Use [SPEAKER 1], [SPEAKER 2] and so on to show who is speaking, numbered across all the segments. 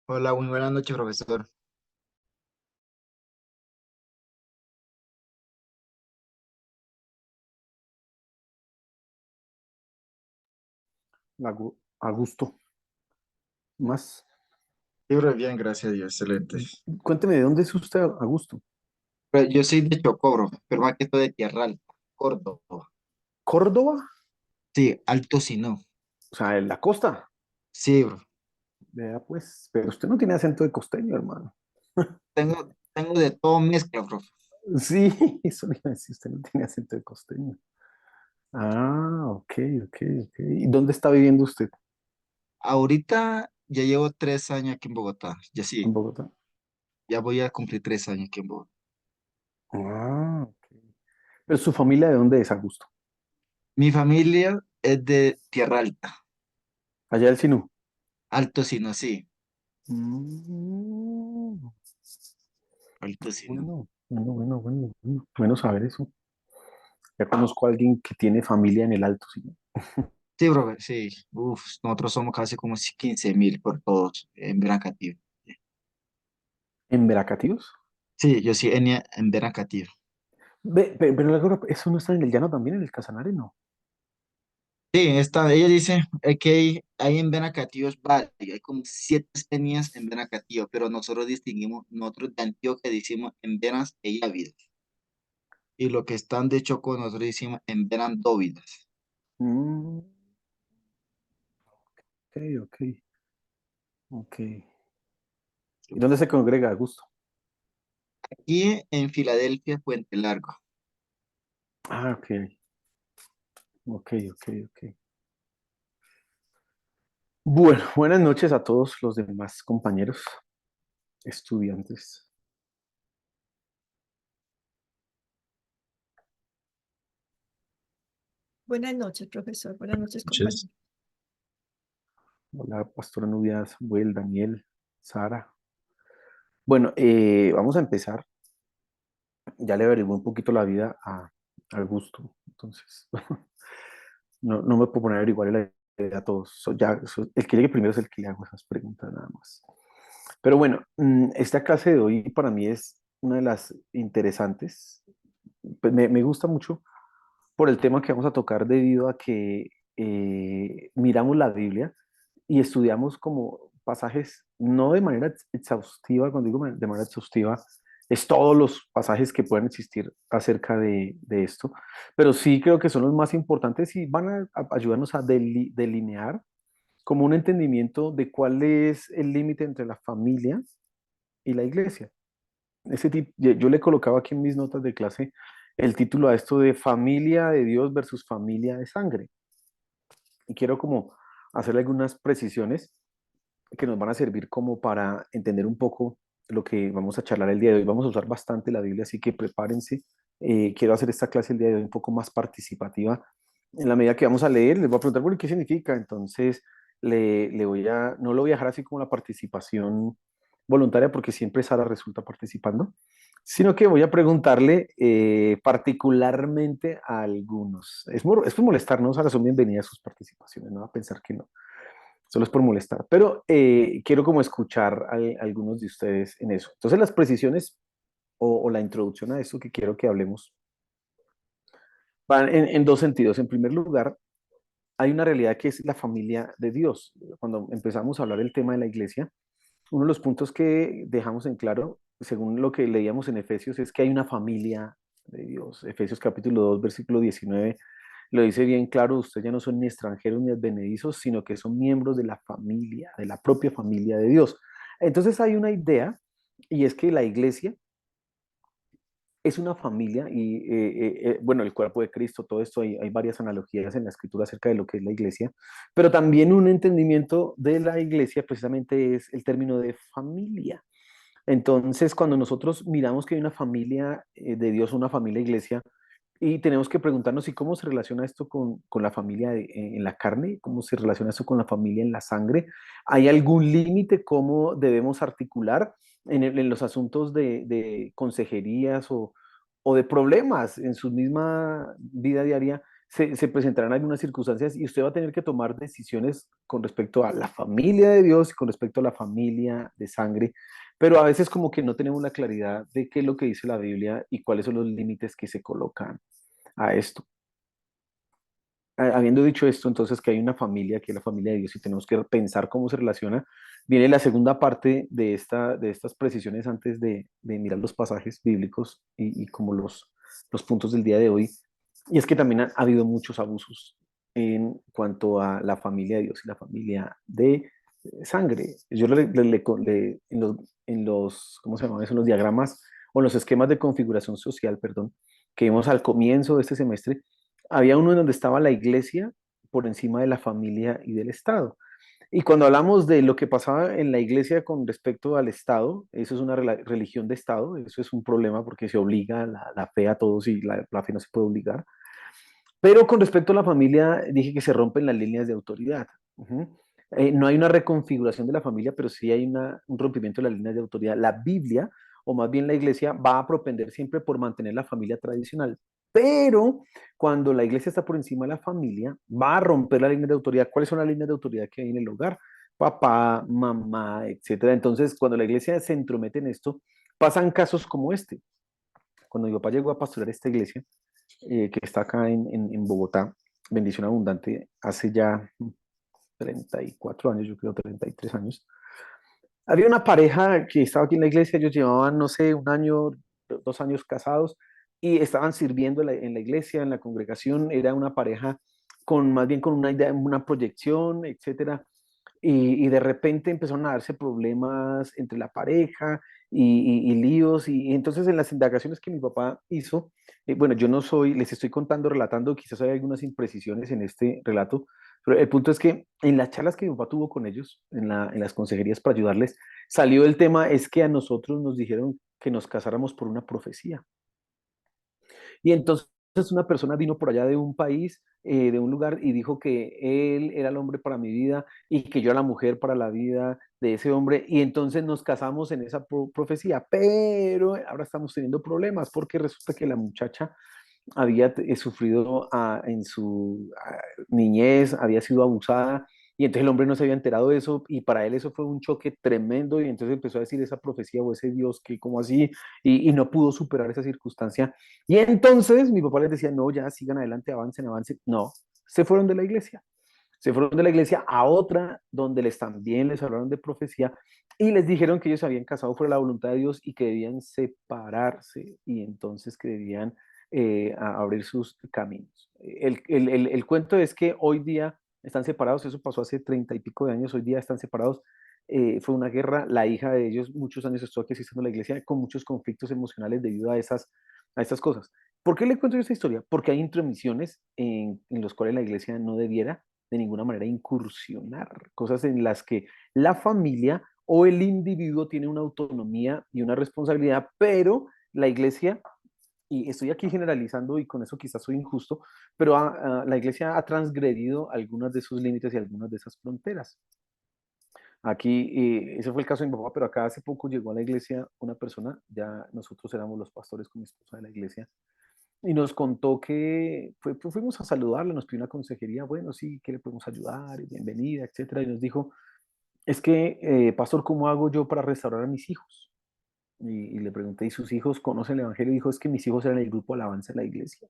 [SPEAKER 1] Hola, muy buenas noches, profesor.
[SPEAKER 2] A gusto. Más.
[SPEAKER 1] Sí, bro, bien, gracias a Dios, excelente.
[SPEAKER 2] Cuénteme, ¿de dónde es usted, a gusto?
[SPEAKER 1] Pero yo soy de Chocobro, pero más que todo de Tierra Alta, Córdoba.
[SPEAKER 2] ¿Córdoba?
[SPEAKER 1] Sí, Alto Sinó.
[SPEAKER 2] O sea, en la costa.
[SPEAKER 1] Sí, bro.
[SPEAKER 2] Vea, pues, pero usted no tiene acento de costeño, hermano.
[SPEAKER 1] Tengo de todo mezcla, bro.
[SPEAKER 2] Sí, eso le iba a decir, usted no tiene acento de costeño. Ah, ok, ok, ok. ¿Y dónde está viviendo usted?
[SPEAKER 1] Ahorita ya llevo 3 años aquí en Bogotá. Ya
[SPEAKER 2] En
[SPEAKER 1] sí,
[SPEAKER 2] Bogotá.
[SPEAKER 1] ya voy a cumplir 3 años aquí en Bogotá.
[SPEAKER 2] Ah, ok. ¿Pero su familia de dónde es, a gusto?
[SPEAKER 1] Mi familia es de Tierra Alta,
[SPEAKER 2] Allá del Sinú.
[SPEAKER 1] Alto Sinó, sí,
[SPEAKER 2] Mm,
[SPEAKER 1] Alto Sinó.
[SPEAKER 2] bueno. Bueno saber eso. Ya conozco a alguien que tiene familia en el Alto Sinú.
[SPEAKER 1] Sí, bro, sí. Uf, nosotros somos casi como 15.000 por todos en Veracativo.
[SPEAKER 2] ¿En Veracatíos?
[SPEAKER 1] Sí, yo sí, en Veracativo.
[SPEAKER 2] Pero eso no está en el llano también, en el Casanare, no.
[SPEAKER 1] Sí, ella dice que hay en Benacatío varios, hay como 7 etnias en Benacatío, pero nosotros distinguimos, nosotros de Antioquia decimos en Benas e Ávidas, y lo que están de Chocó nosotros decimos en Benan Dóvidas.
[SPEAKER 2] Mm, ok, ok, ok. ¿Y dónde se congrega a gusto?
[SPEAKER 1] Aquí en Filadelfia, Puente Largo.
[SPEAKER 2] Ah, ok, ok. Bueno, buenas noches a todos los demás compañeros, estudiantes.
[SPEAKER 3] Buenas noches, profesor. Buenas noches,
[SPEAKER 1] Muchas.
[SPEAKER 3] compañero.
[SPEAKER 2] Hola, Pastora Nubia, Samuel, Daniel, Sara. Bueno, vamos a empezar. Ya le averigué un poquito la vida al gusto, entonces no me puedo poner a averiguar la vida a todos. El que llegue primero es el que le hago esas preguntas nada más. Pero bueno, esta clase de hoy para mí es una de las interesantes. Pues me gusta mucho por el tema que vamos a tocar debido a que miramos la Biblia y estudiamos como pasajes, no de manera exhaustiva, cuando digo de manera exhaustiva, es todos los pasajes que pueden existir acerca de esto, pero sí creo que son los más importantes y van a ayudarnos a delinear como un entendimiento de cuál es el límite entre la familia y la iglesia. Yo le colocaba aquí en mis notas de clase el título a esto de familia de Dios versus familia de sangre. Y quiero como hacer algunas precisiones que nos van a servir como para entender un poco lo que vamos a charlar el día de hoy. Vamos a usar bastante la Biblia, así que prepárense. Quiero hacer esta clase el día de hoy un poco más participativa. En la medida que vamos a leer, les voy a preguntar, bueno, ¿qué significa? Entonces, no lo voy a dejar así como la participación voluntaria, porque siempre Sara resulta participando, sino que voy a preguntarle particularmente a algunos. Es por molestarnos, Sara, son bienvenidas sus participaciones, no va a pensar que no, solo es por molestar, pero quiero como escuchar a algunos de ustedes en eso. Entonces las precisiones o la introducción a eso que quiero que hablemos van en dos sentidos. En primer lugar, hay una realidad que es la familia de Dios. Cuando empezamos a hablar del tema de la iglesia, uno de los puntos que dejamos en claro, según lo que leíamos en Efesios, es que hay una familia de Dios. Efesios capítulo 2 versículo 19 lo dice bien claro, ustedes ya no son ni extranjeros ni advenedizos, sino que son miembros de la familia, de la propia familia de Dios. Entonces hay una idea y es que la iglesia es una familia y, bueno, el cuerpo de Cristo, todo esto, hay varias analogías en la escritura acerca de lo que es la iglesia, pero también un entendimiento de la iglesia precisamente es el término de familia. Entonces, cuando nosotros miramos que hay una familia de Dios, una familia iglesia, y tenemos que preguntarnos, ¿y cómo se relaciona esto con la familia en la carne? ¿Cómo se relaciona esto con la familia en la sangre? ¿Hay algún límite cómo debemos articular en los asuntos de consejerías o de problemas en su misma vida diaria? se presentarán algunas circunstancias y usted va a tener que tomar decisiones con respecto a la familia de Dios y con respecto a la familia de sangre, pero a veces como que no tenemos la claridad de qué es lo que dice la Biblia y cuáles son los límites que se colocan a esto. Habiendo dicho esto, entonces que hay una familia, que es la familia de Dios, y tenemos que pensar cómo se relaciona, viene la segunda parte de estas precisiones antes de mirar los pasajes bíblicos y como los puntos del día de hoy, y es que también ha habido muchos abusos en cuanto a la familia de Dios y la familia de sangre. Yo en los, ¿cómo se llama eso? En los diagramas o en los esquemas de configuración social, perdón, que vimos al comienzo de este semestre, había uno en donde estaba la iglesia por encima de la familia y del Estado. Y cuando hablamos de lo que pasaba en la iglesia con respecto al Estado, eso es una religión de Estado, eso es un problema porque se obliga la fe a todos y la fe no se puede obligar. Pero con respecto a la familia, dije que se rompen las líneas de autoridad. Ujú. No hay una reconfiguración de la familia, pero sí hay un rompimiento de las líneas de autoridad. La Biblia, o más bien la iglesia, va a propender siempre por mantener la familia tradicional. Pero cuando la iglesia está por encima de la familia, va a romper la línea de autoridad. ¿Cuáles son las líneas de autoridad que hay en el hogar? Papá, mamá, etcétera. Entonces, cuando la iglesia se entromete en esto, pasan casos como este. Cuando mi papá llegó a pastorear esta iglesia, que está acá en Bogotá, Bendición Abundante, hace ya 34 años, yo creo 33 años. Había una pareja que estaba aquí en la iglesia, ellos llevaban, no sé, un año, 2 años casados y estaban sirviendo en la iglesia, en la congregación. Era una pareja con más bien con una idea, una proyección, etcétera. Y de repente empezaron a darse problemas entre la pareja y líos. Y entonces en las indagaciones que mi papá hizo, bueno, yo no soy, les estoy contando, relatando, quizás hay algunas imprecisiones en este relato, pero el punto es que en las charlas que mi papá tuvo con ellos, en las consejerías para ayudarles, salió el tema, es que a nosotros nos dijeron que nos casáramos por una profecía. Y entonces una persona vino por allá de un país, de un lugar, y dijo que él era el hombre para mi vida y que yo era la mujer para la vida de ese hombre. Y entonces nos casamos en esa profecía. Pero ahora estamos teniendo problemas porque resulta que la muchacha había sufrido en su niñez, había sido abusada, y entonces el hombre no se había enterado de eso, y para él eso fue un choque tremendo, y entonces empezó a decir esa profecía o ese Dios que como así, y no pudo superar esa circunstancia. Y entonces mi papá les decía, no, ya sigan adelante, avancen, avancen. No, se fueron de la iglesia. Se fueron de la iglesia a otra donde también les hablaron de profecía y les dijeron que ellos se habían casado fuera de la voluntad de Dios y que debían separarse y entonces que debían abrir sus caminos. El cuento es que hoy día están separados, eso pasó hace 30 y pico de años, hoy día están separados. Fue una guerra, la hija de ellos muchos años estuvo aquí asistiendo a la iglesia con muchos conflictos emocionales debido a esas cosas. ¿Por qué le cuento esta historia? Porque hay intromisiones en los cuales la iglesia no debiera de ninguna manera incursionar, cosas en las que la familia o el individuo tiene una autonomía y una responsabilidad, pero la iglesia, y estoy aquí generalizando y con eso quizás soy injusto, pero la iglesia ha transgredido algunos de esos límites y algunas de esas fronteras. Aquí, ese fue el caso de mi papá, pero acá hace poco llegó a la iglesia una persona, ya nosotros éramos los pastores con mi esposa de la iglesia, y nos contó que fuimos a saludarla, nos pidió una consejería, bueno, sí, que le podemos ayudar, bienvenida, etcétera, y nos dijo, es que, pastor, ¿cómo hago yo para restaurar a mis hijos? Y le pregunté, ¿y sus hijos conocen el evangelio? Y dijo, es que mis hijos eran el grupo alabanza de la iglesia.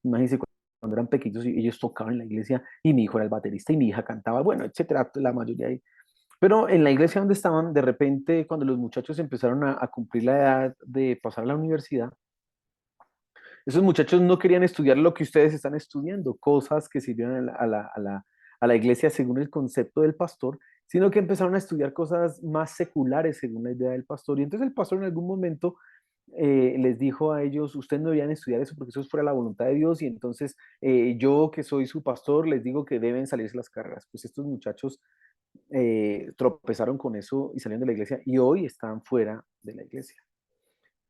[SPEAKER 2] Imagínense cuando eran pequeños y ellos tocaban en la iglesia y mi hijo era el baterista y mi hija cantaba, bueno, etcétera, la mayoría ahí. Pero en la iglesia donde estaban, de repente, cuando los muchachos empezaron a cumplir la edad de pasar a la universidad, esos muchachos no querían estudiar lo que ustedes están estudiando, cosas que sirvieron a la iglesia según el concepto del pastor, sino que empezaron a estudiar cosas más seculares según la idea del pastor. Y entonces el pastor en algún momento les dijo a ellos, ustedes no debían estudiar eso porque eso es fuera de la voluntad de Dios y entonces yo que soy su pastor les digo que deben salirse las carreras. Pues estos muchachos tropezaron con eso y salieron de la iglesia y hoy están fuera de la iglesia.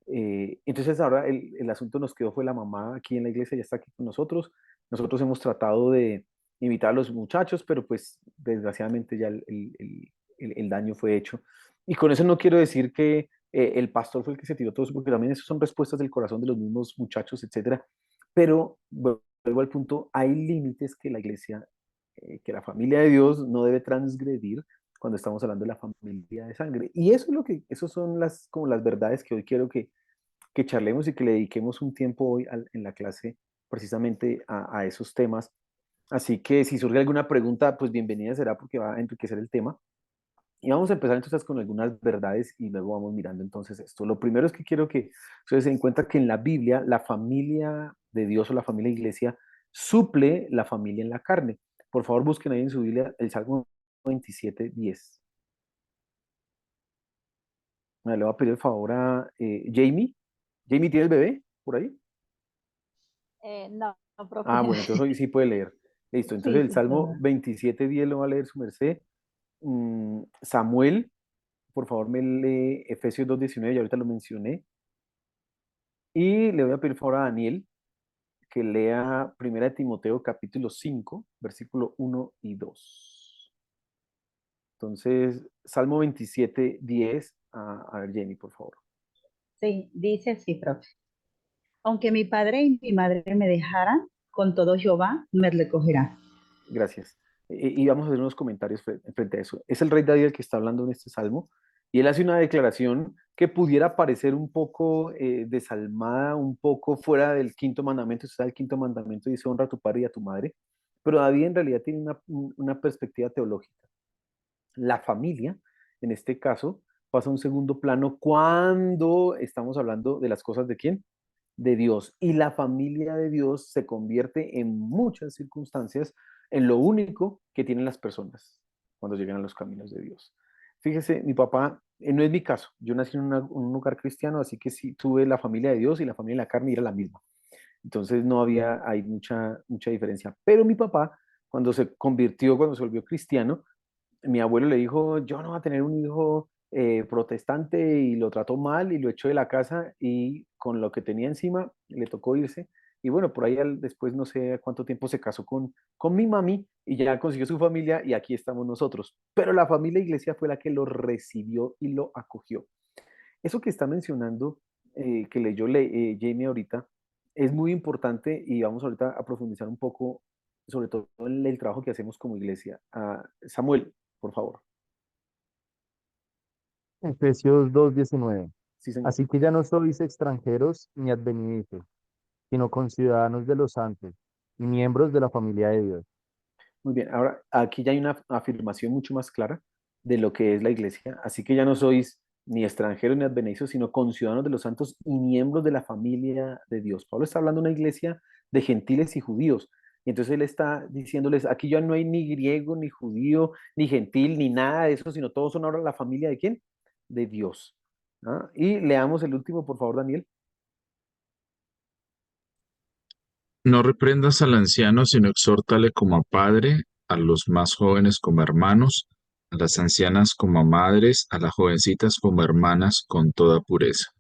[SPEAKER 2] Entonces ahora el asunto nos quedó fue la mamá aquí en la iglesia, ya está aquí con nosotros. Nosotros hemos tratado de invitar a los muchachos, pero pues desgraciadamente ya el daño fue hecho. Y con eso no quiero decir que el pastor fue el que se tiró todo eso, porque también eso son respuestas del corazón de los mismos muchachos, etcétera. Pero bueno, vuelvo al punto, hay límites que la iglesia, que la familia de Dios no debe transgredir cuando estamos hablando de la familia de sangre. Y eso es lo que, esos son las, como las verdades que hoy quiero que charlemos y que le dediquemos un tiempo hoy en la clase precisamente a esos temas. Así que si surge alguna pregunta, pues bienvenida será porque va a enriquecer el tema. Y vamos a empezar entonces con algunas verdades y luego vamos mirando entonces esto. Lo primero es que quiero que ustedes se den cuenta que en la Biblia la familia de Dios o la familia iglesia suple la familia en la carne. Por favor, busquen ahí en su Biblia el Salmo 27:10. Le voy a pedir el favor a Jamie. Jamie, ¿tiene el bebé por ahí?
[SPEAKER 4] No, no, profe.
[SPEAKER 2] Ah, bueno, entonces hoy sí puede leer. Listo, entonces
[SPEAKER 4] Sí,
[SPEAKER 2] el
[SPEAKER 4] sí
[SPEAKER 2] Salmo
[SPEAKER 4] puedo.
[SPEAKER 2] 27:10 lo va a leer su merced. Samuel, por favor, me lee Efesios 2:19, ya ahorita lo mencioné. Y le voy a pedir por favor a Daniel que lea 1 Timoteo capítulo 5, versículo 1 y 2. Entonces, Salmo 27:10, a ver, Jenny, por favor.
[SPEAKER 4] Sí, dice así, profe. Aunque mi padre y mi madre me dejaran, con todo Jehová me recogerá.
[SPEAKER 2] Gracias. Y vamos a hacer unos comentarios frente a eso. Es el rey David el que está hablando en este salmo y él hace una declaración que pudiera parecer un poco desalmada, un poco fuera del quinto mandamiento. Está el quinto mandamiento dice honra a tu padre y a tu madre, pero David en realidad tiene una perspectiva teológica. La familia, en este caso, pasa a un segundo plano cuando estamos hablando de las cosas de quién, de Dios. Y la familia de Dios se convierte en muchas circunstancias en lo único que tienen las personas cuando llegan a los caminos de Dios. Fíjese, mi papá, no es mi caso, yo nací en un lugar cristiano, así que sí tuve la familia de Dios y la familia de la carne y era la misma. Entonces no había, hay mucha diferencia. Pero mi papá, cuando se convirtió, cuando se volvió cristiano, mi abuelo le dijo, yo no voy a tener un hijo protestante y lo trató mal y lo echó de la casa y con lo que tenía encima le tocó irse. Y bueno, por ahí después no sé cuánto tiempo se casó con mi mami y ya consiguió su familia y aquí estamos nosotros. Pero la familia iglesia fue la que lo recibió y lo acogió. Eso que está mencionando, que leyó Jamie ahorita, es muy importante y vamos ahorita a profundizar un poco, sobre todo en el trabajo que hacemos como iglesia. Samuel, por favor.
[SPEAKER 5] Efesios 2:19.
[SPEAKER 2] Sí, señor.
[SPEAKER 5] Así que ya no sois extranjeros ni advenidizos, sino conciudadanos de los santos y miembros de la familia de Dios.
[SPEAKER 2] Muy bien. Ahora, aquí ya hay una afirmación mucho más clara de lo que es la iglesia. Así que ya no sois ni extranjeros ni advenedizos, sino conciudadanos de los santos y miembros de la familia de Dios. Pablo está hablando de una iglesia de gentiles y judíos. Y entonces él está diciéndoles, aquí ya no hay ni griego, ni judío, ni gentil, ni nada de eso, sino todos son ahora la familia de quién? De Dios. ¿Ah? Y leamos el último, por favor, Daniel.
[SPEAKER 6] No reprendas al anciano, sino exhórtale como a padre, a los más jóvenes como hermanos, a las ancianas como a madres, a las jovencitas como hermanas, con toda pureza.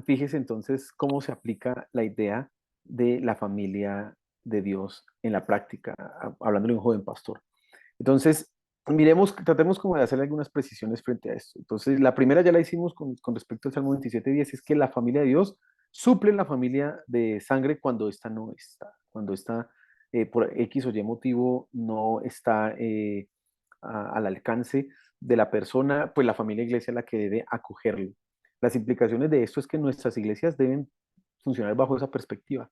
[SPEAKER 2] Fíjese entonces cómo se aplica la idea de la familia de Dios en la práctica, hablándole de un joven pastor. Entonces, miremos, tratemos como de hacer algunas precisiones frente a esto. Entonces, la primera ya la hicimos con respecto al Salmo 27:10, es que la familia de Dios suple la familia de sangre cuando esta no está, cuando esta por X o Y motivo no está al alcance de la persona, pues la familia iglesia es la que debe acogerlo. Las implicaciones de esto es que nuestras iglesias deben funcionar bajo esa perspectiva.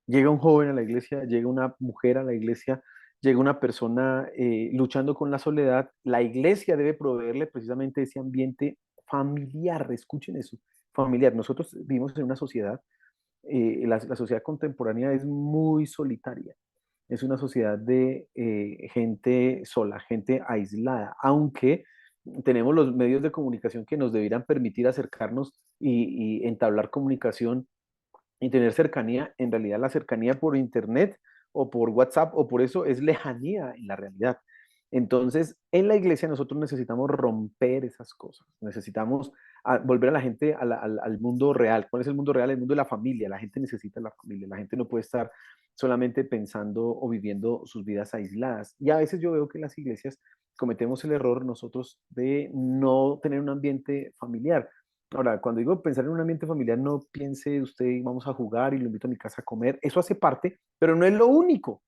[SPEAKER 2] Llega un joven a la iglesia, llega una mujer a la iglesia, llega una persona luchando con la soledad, la iglesia debe proveerle precisamente ese ambiente familiar, escuchen eso, familiar. Nosotros vivimos en una sociedad, la sociedad contemporánea es muy solitaria, es una sociedad de gente sola, gente aislada, aunque tenemos los medios de comunicación que nos debieran permitir acercarnos y entablar comunicación y tener cercanía. En realidad la cercanía por internet o por WhatsApp o por eso es lejanía en la realidad. Entonces, en la iglesia nosotros necesitamos romper esas cosas, necesitamos volver a la gente al mundo real. ¿Cuál es el mundo real? El mundo de la familia. La gente necesita la familia, la gente no puede estar solamente pensando o viviendo sus vidas aisladas. Y a veces yo veo que en las iglesias cometemos el error nosotros de no tener un ambiente familiar. Ahora, cuando digo pensar en un ambiente familiar, no piense usted, vamos a jugar y lo invito a mi casa a comer. Eso hace parte, pero no es lo único.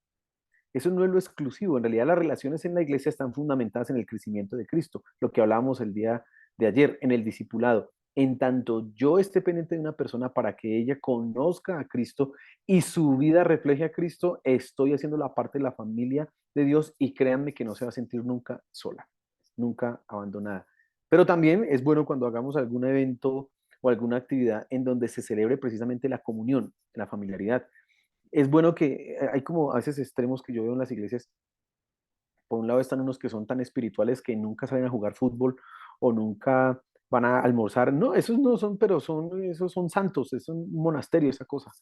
[SPEAKER 2] Eso no es lo exclusivo. En realidad, las relaciones en la iglesia están fundamentadas en el crecimiento de Cristo, lo que hablábamos el día de ayer, en el discipulado. En tanto yo esté pendiente de una persona para que ella conozca a Cristo y su vida refleje a Cristo, estoy haciendo la parte de la familia de Dios y créanme que no se va a sentir nunca sola, nunca abandonada. Pero también es bueno cuando hagamos algún evento o alguna actividad en donde se celebre precisamente la comunión, la familiaridad. Es bueno que hay como a veces extremos que yo veo en las iglesias. Por un lado están unos que son tan espirituales que nunca salen a jugar fútbol o nunca van a almorzar. No, esos no son, pero esos son santos, es un monasterio esa cosa.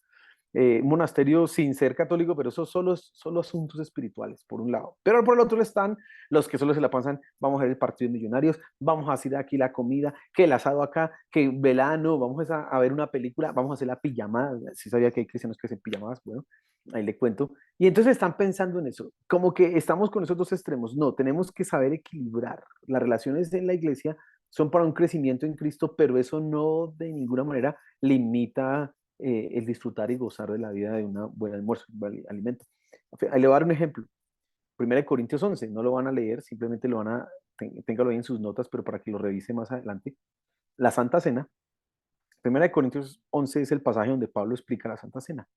[SPEAKER 2] Un monasterio sin ser católico, pero esos solo asuntos espirituales, por un lado. Pero por el otro están los que solo se la pasan, vamos a ver el partido de Millonarios, vamos a hacer aquí la comida, que el asado acá, que velano, vamos a ver una película, vamos a hacer la pijamada. Si sabía que hay cristianos que hacen pijamadas, bueno, ahí le cuento. Y entonces están pensando en eso, como que estamos con esos dos extremos. No, tenemos que saber equilibrar. Las relaciones en la iglesia son para un crecimiento en Cristo, pero eso no de ninguna manera limita el disfrutar y gozar de la vida de un buen almuerzo, un buen alimento. Ahí le voy a dar un ejemplo. 1 Corintios 11, no lo van a leer, simplemente lo van a, téngalo ahí en sus notas, pero para que lo revise más adelante. La Santa Cena, 1 Corintios 11 es el pasaje donde Pablo explica la Santa Cena.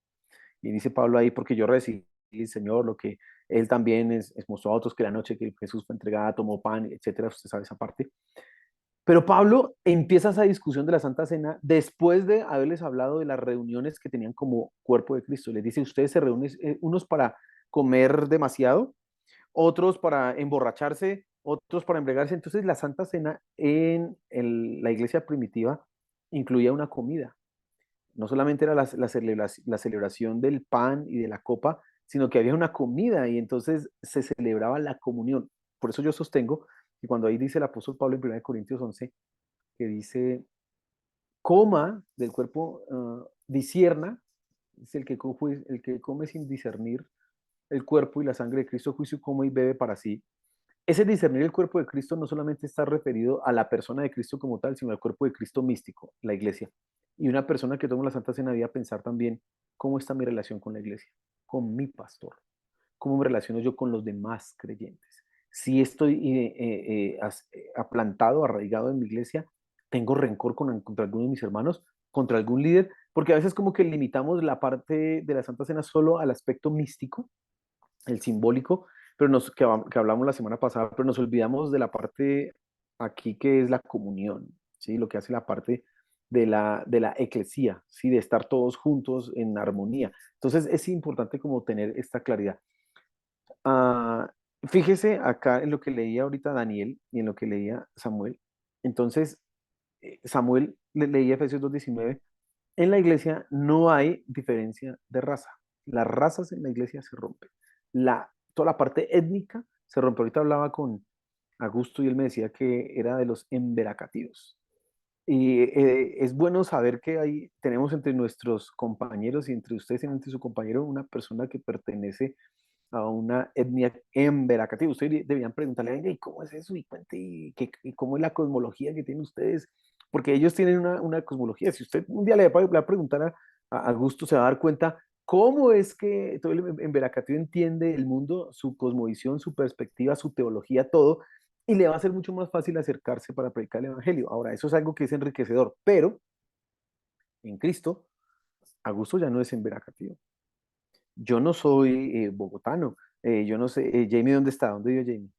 [SPEAKER 2] Y dice Pablo ahí, porque yo recibí el Señor lo que él también mostró a otros, que la noche que Jesús fue entregada, tomó pan, etcétera, usted sabe esa parte. Pero Pablo empieza esa discusión de la Santa Cena después de haberles hablado de las reuniones que tenían como cuerpo de Cristo. Les dice, ustedes se reúnen unos para comer demasiado, otros para emborracharse, otros para embriagarse. Entonces la Santa Cena la iglesia primitiva incluía una comida. No solamente era la celebración del pan y de la copa, sino que había una comida y entonces se celebraba la comunión. Por eso yo sostengo que cuando ahí dice el apóstol Pablo en 1 Corintios 11, que dice, coma del cuerpo, disierna, es el que come sin discernir el cuerpo y la sangre de Cristo, juicio come y bebe para sí. Ese discernir el cuerpo de Cristo no solamente está referido a la persona de Cristo como tal, sino al cuerpo de Cristo místico, la iglesia. Y una persona que toma la Santa Cena debe pensar también cómo está mi relación con la iglesia, con mi pastor, cómo me relaciono yo con los demás creyentes. Si estoy aplantado, arraigado en mi iglesia, tengo rencor contra alguno de mis hermanos, contra algún líder, porque a veces como que limitamos la parte de la Santa Cena solo al aspecto místico, el simbólico, pero que hablamos la semana pasada, pero nos olvidamos de la parte aquí que es la comunión, ¿sí? Lo que hace la parte de la eclesía, ¿sí? De estar todos juntos en armonía. Entonces es importante como tener esta claridad. Ah, fíjese acá en lo que leía ahorita Daniel y en lo que leía Samuel. Entonces, Samuel leía Efesios 2:19. En la iglesia no hay diferencia de raza. Las razas en la iglesia se rompen. Toda la parte étnica se rompe. Ahorita hablaba con Augusto y él me decía que era de los emberacativos. Y es bueno saber que tenemos entre nuestros compañeros y entre ustedes y entre su compañero una persona que pertenece a una etnia emberacativa. Ustedes deberían preguntarle, ¿y cómo es eso? Y cuente, y cómo es la cosmología que tienen ustedes, porque ellos tienen una cosmología. Si usted un día le va a preguntar a Augusto, se va a dar cuenta cómo es que todo el emberacativo entiende el mundo, su cosmovisión, su perspectiva, su teología, todo, y le va a ser mucho más fácil acercarse para predicar el evangelio. Ahora, eso es algo que es enriquecedor, pero en Cristo, Augusto ya no es emberacativo. Yo no soy bogotano. Yo no sé, Jamie, ¿dónde está? ¿Dónde vive Jamie?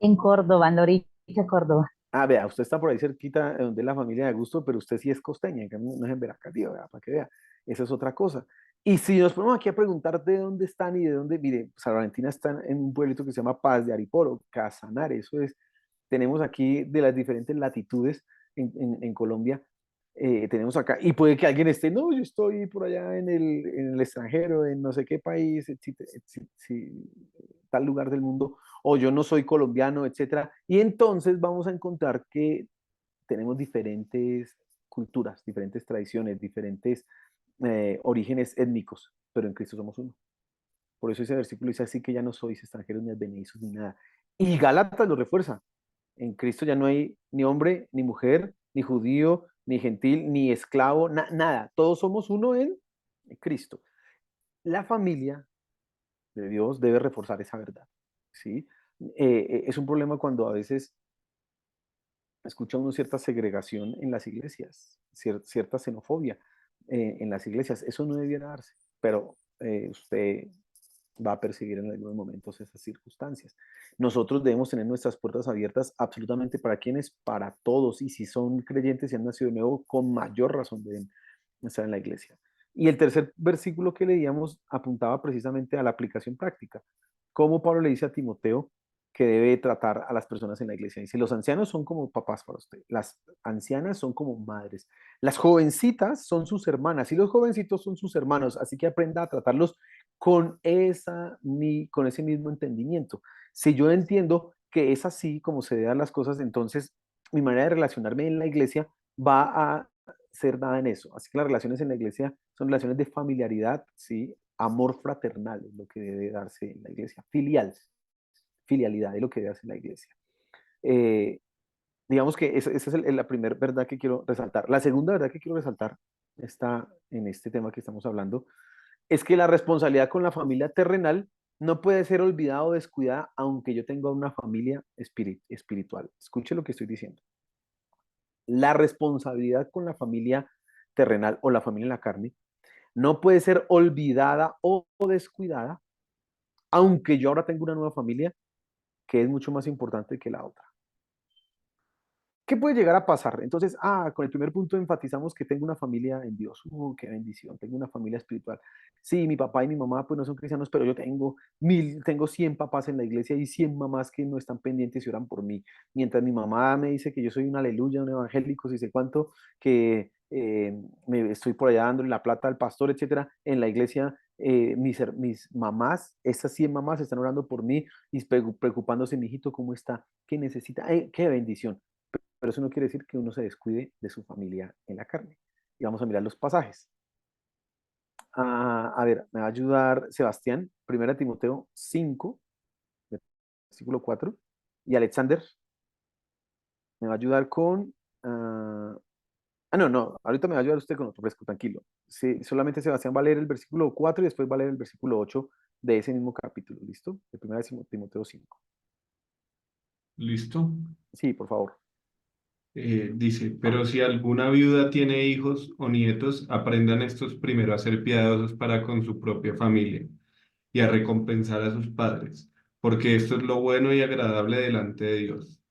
[SPEAKER 4] En Córdoba, en Lorica, Córdoba.
[SPEAKER 2] Ah, vea, usted está por ahí cerquita de donde es la familia de Augusto, pero usted sí es costeña, en cambio no es en Veracruz, vea, para que vea. Esa es otra cosa. Y si nos ponemos aquí a preguntar de dónde están y de dónde, mire, San Valentina está en un pueblito que se llama Paz de Ariporo, Casanare, eso es, tenemos aquí de las diferentes latitudes en Colombia, tenemos acá, y puede que alguien esté, no, yo estoy por allá en el extranjero, en no sé qué país, tal lugar del mundo, o yo no soy colombiano, etcétera. Y entonces vamos a encontrar que tenemos diferentes culturas, diferentes tradiciones, diferentes orígenes étnicos, pero en Cristo somos uno. Por eso ese versículo dice así que ya no sois extranjeros ni advenedizos ni nada. Y Gálatas lo refuerza. En Cristo ya no hay ni hombre, ni mujer, ni judío, ni gentil, ni esclavo, nada. Todos somos uno en Cristo. La familia de Dios debe reforzar esa verdad, ¿sí? Es un problema cuando a veces escucha uno cierta segregación en las iglesias, cierta xenofobia en las iglesias. Eso no debiera darse, pero usted va a percibir en algunos momentos esas circunstancias. Nosotros debemos tener nuestras puertas abiertas absolutamente para quienes, para todos, y si son creyentes y han nacido de nuevo, con mayor razón deben estar en la iglesia. Y el tercer versículo que leíamos apuntaba precisamente a la aplicación práctica. Como Pablo le dice a Timoteo que debe tratar a las personas en la iglesia. Dice, los ancianos son como papás para usted, las ancianas son como madres, las jovencitas son sus hermanas y los jovencitos son sus hermanos, así que aprenda a tratarlos con ese mismo entendimiento. Si yo entiendo que es así como se dan las cosas, entonces mi manera de relacionarme en la iglesia va a ser dada en eso. Así que las relaciones en la iglesia son relaciones de familiaridad, ¿sí? Amor fraternal es lo que debe darse en la iglesia, filialidad es lo que debe hacer la iglesia. Eh, digamos que esa es la primera verdad que quiero resaltar. La segunda verdad que quiero resaltar está en este tema que estamos hablando, es que la responsabilidad con la familia terrenal no puede ser olvidada o descuidada aunque yo tenga una familia espiritual. Escuche lo que estoy diciendo. La responsabilidad con la familia terrenal o la familia en la carne no puede ser olvidada o descuidada aunque yo ahora tengo una nueva familia que es mucho más importante que la otra. ¿Qué puede llegar a pasar? Entonces, con el primer punto enfatizamos que tengo una familia en Dios. Qué bendición, tengo una familia espiritual. Sí, mi papá y mi mamá pues no son cristianos, pero yo tengo 100 papás en la iglesia y 100 mamás que no están pendientes y oran por mí. Mientras mi mamá me dice que yo soy un aleluya, un evangélico, si sé cuánto, que me estoy por allá dándole la plata al pastor, etcétera, en la iglesia mis mamás, esas 100 mamás están orando por mí y preocupándose, mi hijito, ¿cómo está? ¿Qué necesita? ¡Qué bendición! Pero eso no quiere decir que uno se descuide de su familia en la carne. Y vamos a mirar los pasajes. A ver, me va a ayudar Sebastián, 1 Timoteo 5, versículo 4, y Alexander me va a ayudar con... no, ahorita me va a ayudar usted con otro fresco, tranquilo. Sí, solamente Sebastián va a leer el versículo 4 y después va a leer el versículo 8 de ese mismo capítulo, ¿listo? De 1 Timoteo 5.
[SPEAKER 7] ¿Listo?
[SPEAKER 2] Sí, por favor.
[SPEAKER 7] Dice, pero si alguna viuda tiene hijos o nietos, aprendan estos primero a ser piadosos para con su propia familia y a recompensar a sus padres, porque esto es lo bueno y agradable delante de Dios.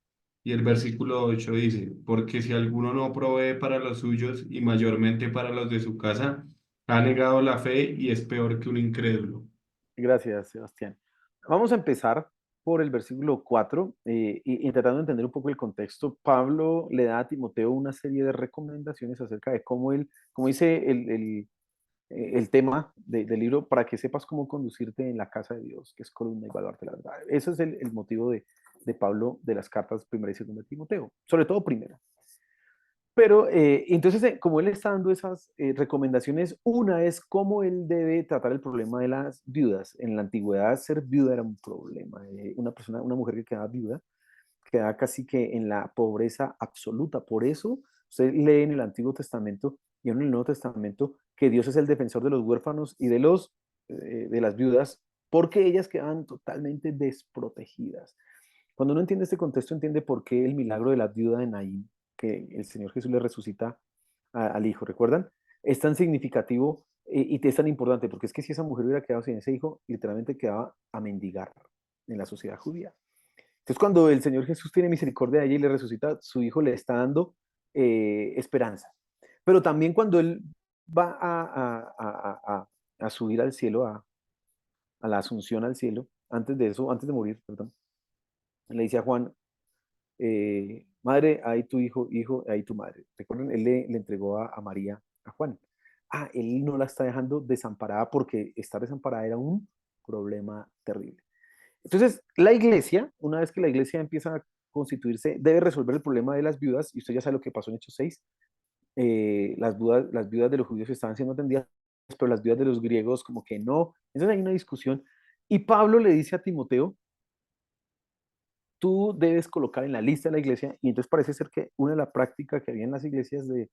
[SPEAKER 7] Y el versículo 8 dice, porque si alguno no provee para los suyos y mayormente para los de su casa, ha negado la fe y es peor que un incrédulo.
[SPEAKER 2] Gracias, Sebastián. Vamos a empezar por el versículo 4 y tratando de entender un poco el contexto. Pablo le da a Timoteo una serie de recomendaciones acerca de cómo él, como dice el tema del libro, para que sepas cómo conducirte en la casa de Dios, que es columna y baluarte de la verdad. Ese es el motivo de Pablo de las cartas primera y segunda de Timoteo, sobre todo primera. Pero entonces, como él está dando esas recomendaciones, una es cómo él debe tratar el problema de las viudas. En la antigüedad, ser viuda era un problema. Una mujer que quedaba viuda, quedaba casi que en la pobreza absoluta. Por eso, usted lee en el Antiguo Testamento y en el Nuevo Testamento que Dios es el defensor de los huérfanos y de las viudas, porque ellas quedaban totalmente desprotegidas. Cuando uno entiende este contexto, entiende por qué el milagro de la viuda de Naín, que el Señor Jesús le resucita al hijo, ¿recuerdan? Es tan significativo y es tan importante, porque es que si esa mujer hubiera quedado sin ese hijo, literalmente quedaba a mendigar en la sociedad judía. Entonces, cuando el Señor Jesús tiene misericordia de ella y le resucita, su hijo le está dando esperanza. Pero también cuando él va a subir al cielo, a la asunción al cielo, antes de eso, antes de morir, perdón, le dice a Juan, madre, ahí tu hijo, ahí tu madre. Recuerden, él le entregó a María, a Juan. Él no la está dejando desamparada porque estar desamparada era un problema terrible. Entonces, la iglesia, una vez que la iglesia empieza a constituirse, debe resolver el problema de las viudas, y usted ya sabe lo que pasó en Hechos 6. Las viudas de los judíos estaban siendo atendidas, pero las viudas de los griegos como que no. Entonces hay una discusión. Y Pablo le dice a Timoteo tú debes colocar en la lista de la iglesia, y entonces parece ser que una de las prácticas que había en las iglesias de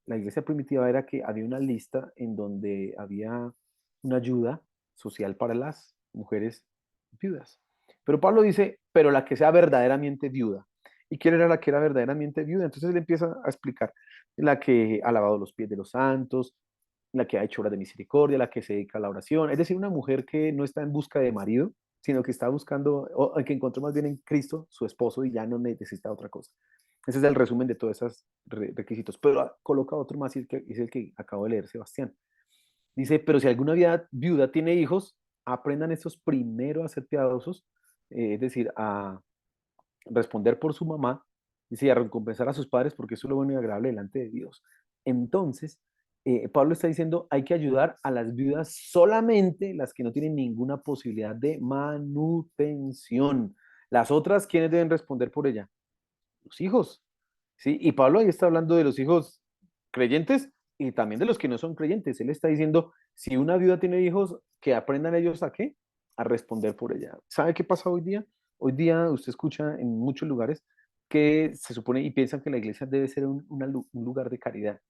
[SPEAKER 2] la iglesia primitiva era que había una lista en donde había una ayuda social para las mujeres viudas. Pero Pablo dice, pero la que sea verdaderamente viuda. ¿Y quién era la que era verdaderamente viuda? Entonces él empieza a explicar la que ha lavado los pies de los santos, la que ha hecho obras de misericordia, la que se dedica a la oración, es decir, una mujer que no está en busca de marido, sino que está buscando, o que encontró más bien en Cristo su esposo y ya no necesita otra cosa. Ese es el resumen de todos esos requisitos. Pero coloca otro más, y es el que acabo de leer Sebastián. Dice, pero si alguna viuda tiene hijos, aprendan estos primero a ser piadosos, es decir, a responder por su mamá, dice, y a recompensar a sus padres, porque eso es lo bueno y agradable delante de Dios. Entonces, Pablo está diciendo, hay que ayudar a las viudas, solamente las que no tienen ninguna posibilidad de manutención. Las otras, ¿quiénes deben responder por ella? Los hijos. ¿Sí? Y Pablo ahí está hablando de los hijos creyentes y también de los que no son creyentes. Él está diciendo, si una viuda tiene hijos, que aprendan ellos a qué? A responder por ella. ¿Sabe qué pasa hoy día? Hoy día usted escucha en muchos lugares que se supone y piensan que la iglesia debe ser un lugar de caridad,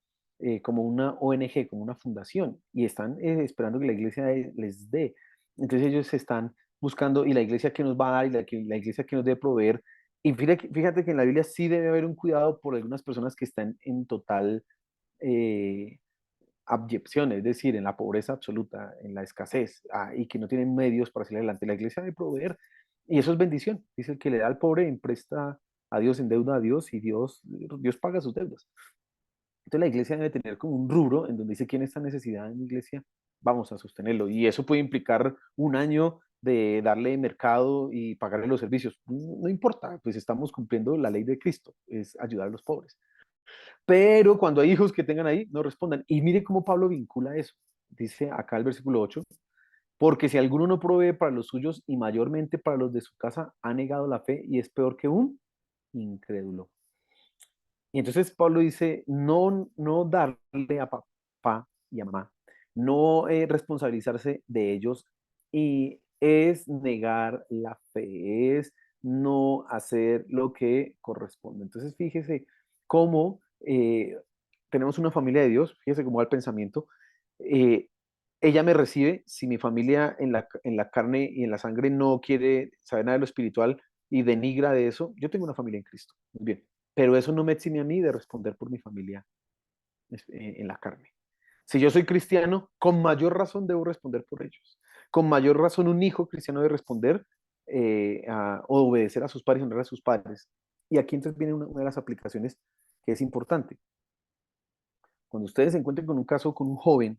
[SPEAKER 2] como una ONG, como una fundación, y están esperando que la iglesia les dé. Entonces ellos están buscando, y la iglesia que nos va a dar, y la iglesia que nos debe proveer. Y fíjate que en la Biblia sí debe haber un cuidado por algunas personas que están en total eh, abyección, es decir, en la pobreza absoluta, en la escasez, y que no tienen medios para salir adelante. La iglesia debe proveer, y eso es bendición. Dice, el que le da al pobre empresta a Dios, en deuda a Dios, y Dios paga sus deudas. Entonces la iglesia debe tener como un rubro en donde dice quién está en necesidad en la iglesia, vamos a sostenerlo. Y eso puede implicar un año de darle mercado y pagarle los servicios. No importa, pues estamos cumpliendo la ley de Cristo, es ayudar a los pobres. Pero cuando hay hijos que tengan ahí, no respondan. Y mire cómo Pablo vincula eso. Dice acá el versículo 8, porque si alguno no provee para los suyos y mayormente para los de su casa, ha negado la fe y es peor que un incrédulo. Y entonces Pablo dice, no darle a papá y a mamá, no responsabilizarse de ellos, y es negar la fe, es no hacer lo que corresponde. Entonces fíjese cómo tenemos una familia de Dios, fíjese cómo va el pensamiento. eh, Ella me recibe, si mi familia en la carne y en la sangre no quiere saber nada de lo espiritual y denigra de eso, yo tengo una familia en Cristo. Muy bien, pero eso no me exime a mí de responder por mi familia en la carne. Si yo soy cristiano, con mayor razón debo responder por ellos. Con mayor razón un hijo cristiano debe responder o obedecer a sus padres y honrar a sus padres. Y aquí entonces viene una de las aplicaciones que es importante. Cuando ustedes se encuentren con un caso con un joven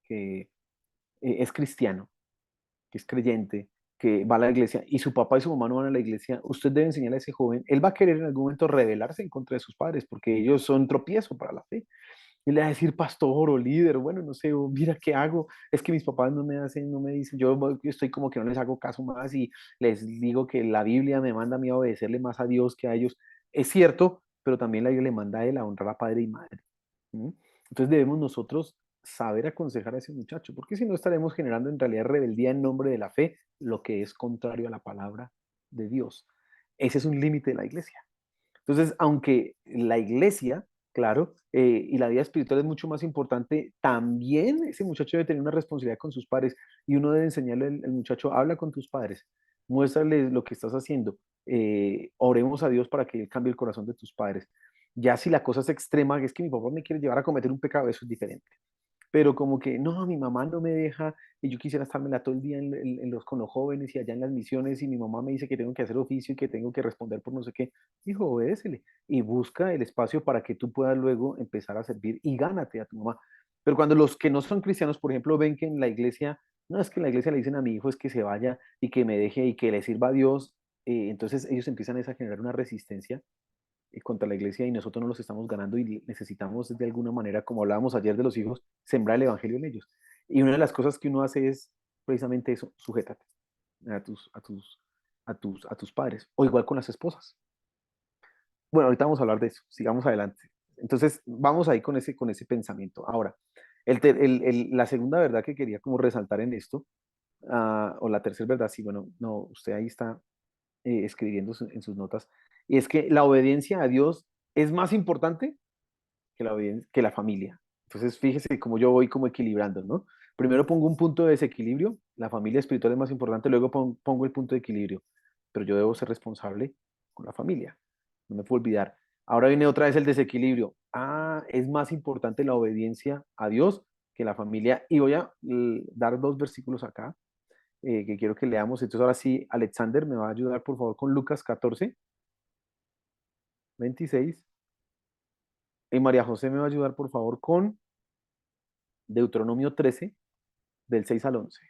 [SPEAKER 2] que es cristiano, que es creyente, que va a la iglesia y su papá y su mamá no van a la iglesia, usted debe enseñarle a ese joven, él va a querer en algún momento rebelarse en contra de sus padres porque ellos son tropiezo para la fe. Y le va a decir pastor o líder, bueno, no sé, o mira qué hago, es que mis papás no me hacen, no me dicen, yo estoy como que no les hago caso más y les digo que la Biblia me manda a mí a obedecerle más a Dios que a ellos. Es cierto, pero también la Biblia le manda a él a honrar a padre y madre. ¿Mm? Entonces debemos nosotros saber aconsejar a ese muchacho, porque si no estaremos generando en realidad rebeldía en nombre de la fe, lo que es contrario a la palabra de Dios. Ese es un límite de la iglesia. Entonces, aunque la iglesia, claro, y la vida espiritual es mucho más importante, también ese muchacho debe tener una responsabilidad con sus padres, y uno debe enseñarle al muchacho, habla con tus padres, muéstrale lo que estás haciendo, oremos a Dios para que Él cambie el corazón de tus padres. Ya si la cosa es extrema, es que mi papá me quiere llevar a cometer un pecado, eso es diferente. Pero como que, no, mi mamá no me deja y yo quisiera estármela todo el día con los jóvenes y allá en las misiones, y mi mamá me dice que tengo que hacer oficio y que tengo que responder por no sé qué. Hijo, obedécele y busca el espacio para que tú puedas luego empezar a servir y gánate a tu mamá. Pero cuando los que no son cristianos, por ejemplo, ven que en la iglesia, no es que en la iglesia le dicen a mi hijo es que se vaya y que me deje y que le sirva a Dios, entonces ellos empiezan a generar una resistencia contra la iglesia, y nosotros no los estamos ganando y necesitamos de alguna manera, como hablábamos ayer de los hijos, sembrar el evangelio en ellos. Y una de las cosas que uno hace es precisamente eso, sujétate a tus padres, o igual con las esposas. Bueno, ahorita vamos a hablar de eso, sigamos adelante. Entonces, vamos ahí con ese pensamiento. Ahora, la segunda verdad que quería como resaltar en esto, o la tercera verdad, sí, bueno, no, usted ahí está escribiendo en sus notas, y es que la obediencia a Dios es más importante que la familia. Entonces, fíjese cómo yo voy como equilibrando, ¿no? Primero pongo un punto de desequilibrio, la familia espiritual es más importante, luego pongo el punto de equilibrio, pero yo debo ser responsable con la familia, no me puedo olvidar. Ahora viene otra vez el desequilibrio. Es más importante la obediencia a Dios que la familia. Y voy a dar dos versículos acá que quiero que leamos. Entonces, ahora sí, Alexander me va a ayudar, por favor, con Lucas 14, 26. Y María José me va a ayudar, por favor, con Deuteronomio 13, del 6 al 11.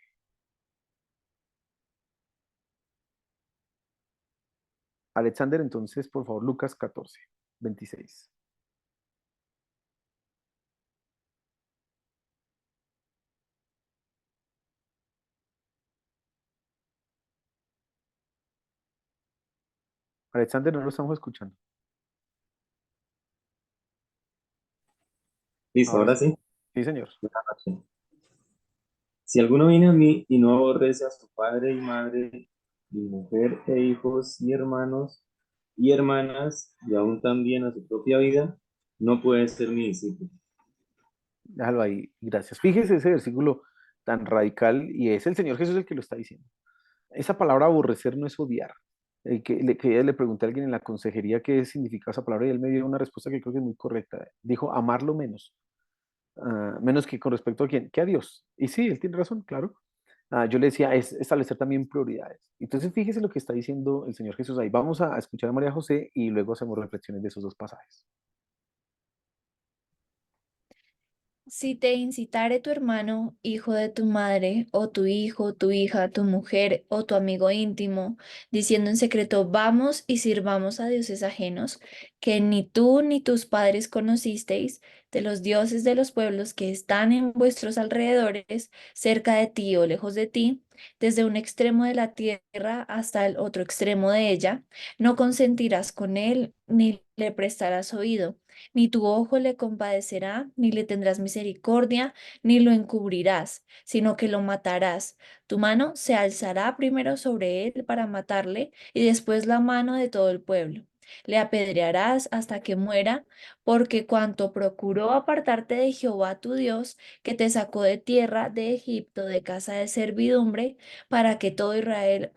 [SPEAKER 2] Alexander, entonces, por favor, Lucas 14, 26. Alexander, no lo estamos escuchando.
[SPEAKER 8] Listo,
[SPEAKER 2] Ahora
[SPEAKER 8] ahora
[SPEAKER 2] sí.
[SPEAKER 8] sí.
[SPEAKER 2] Sí, señor.
[SPEAKER 8] Si alguno viene a mí y no aborrece a su padre y madre, y mujer e hijos y hermanos y hermanas, y aún también a su propia vida, no puede ser mi discípulo.
[SPEAKER 2] Déjalo ahí. Gracias. Fíjese ese versículo tan radical y es el Señor Jesús el que lo está diciendo. Esa palabra aborrecer no es odiar. Que le pregunté a alguien en la consejería qué significa esa palabra y él me dio una respuesta que creo que es muy correcta. Dijo amarlo menos. Menos que con respecto a quién, que a Dios. Y sí, él tiene razón, claro. Yo le decía, es establecer también prioridades. Entonces, fíjese lo que está diciendo el Señor Jesús ahí. Vamos a escuchar a María José y luego hacemos reflexiones de esos dos pasajes.
[SPEAKER 9] Si te incitare tu hermano, hijo de tu madre, o tu hijo, tu hija, tu mujer, o tu amigo íntimo, diciendo en secreto, vamos y sirvamos a dioses ajenos, que ni tú ni tus padres conocisteis, de los dioses de los pueblos que están en vuestros alrededores, cerca de ti o lejos de ti, desde un extremo de la tierra hasta el otro extremo de ella, no consentirás con él, ni le prestarás oído, ni tu ojo le compadecerá, ni le tendrás misericordia, ni lo encubrirás, sino que lo matarás. Tu mano se alzará primero sobre él para matarle, y después la mano de todo el pueblo. Le apedrearás hasta que muera, porque cuanto procuró apartarte de Jehová tu Dios, que te sacó de tierra de Egipto, de casa de servidumbre, para que todo Israel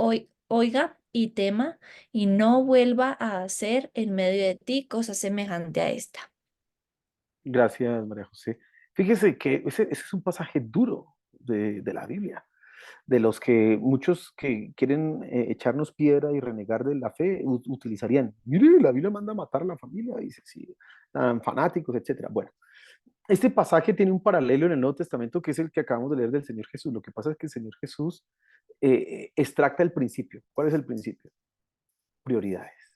[SPEAKER 9] oiga y tema, y no vuelva a hacer en medio de ti cosa semejante a esta.
[SPEAKER 2] Gracias, María José. Fíjese que ese es un pasaje duro de la Biblia, de los que muchos que quieren echarnos piedra y renegar de la fe utilizarían. Mire, la Biblia manda a matar a la familia, dice, sí, tan fanáticos, etcétera. Bueno, este pasaje tiene un paralelo en el Nuevo Testamento que es el que acabamos de leer del Señor Jesús. Lo que pasa es que el Señor Jesús extracta el principio. ¿Cuál es el principio? Prioridades.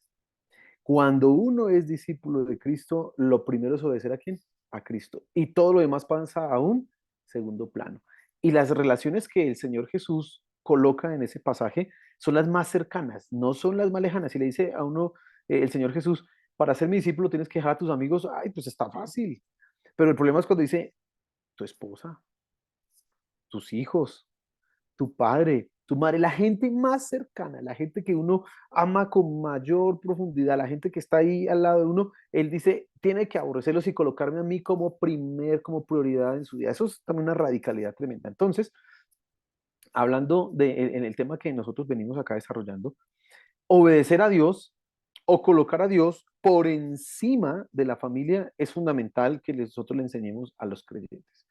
[SPEAKER 2] Cuando uno es discípulo de Cristo, lo primero es obedecer a quién? A Cristo. Y todo lo demás pasa a un segundo plano. Y las relaciones que el Señor Jesús coloca en ese pasaje son las más cercanas, no son las más lejanas. Si le dice a uno el Señor Jesús, para ser mi discípulo tienes que dejar a tus amigos, ay, pues está fácil. Pero el problema es cuando dice tu esposa, tus hijos, tu padre, tu madre, la gente más cercana, la gente que uno ama con mayor profundidad, la gente que está ahí al lado de uno, él dice, tiene que aborrecerlos y colocarme a mí como prioridad en su vida. Eso es también una radicalidad tremenda. Entonces, hablando en el tema que nosotros venimos acá desarrollando, obedecer a Dios o colocar a Dios por encima de la familia es fundamental que nosotros le enseñemos a los creyentes.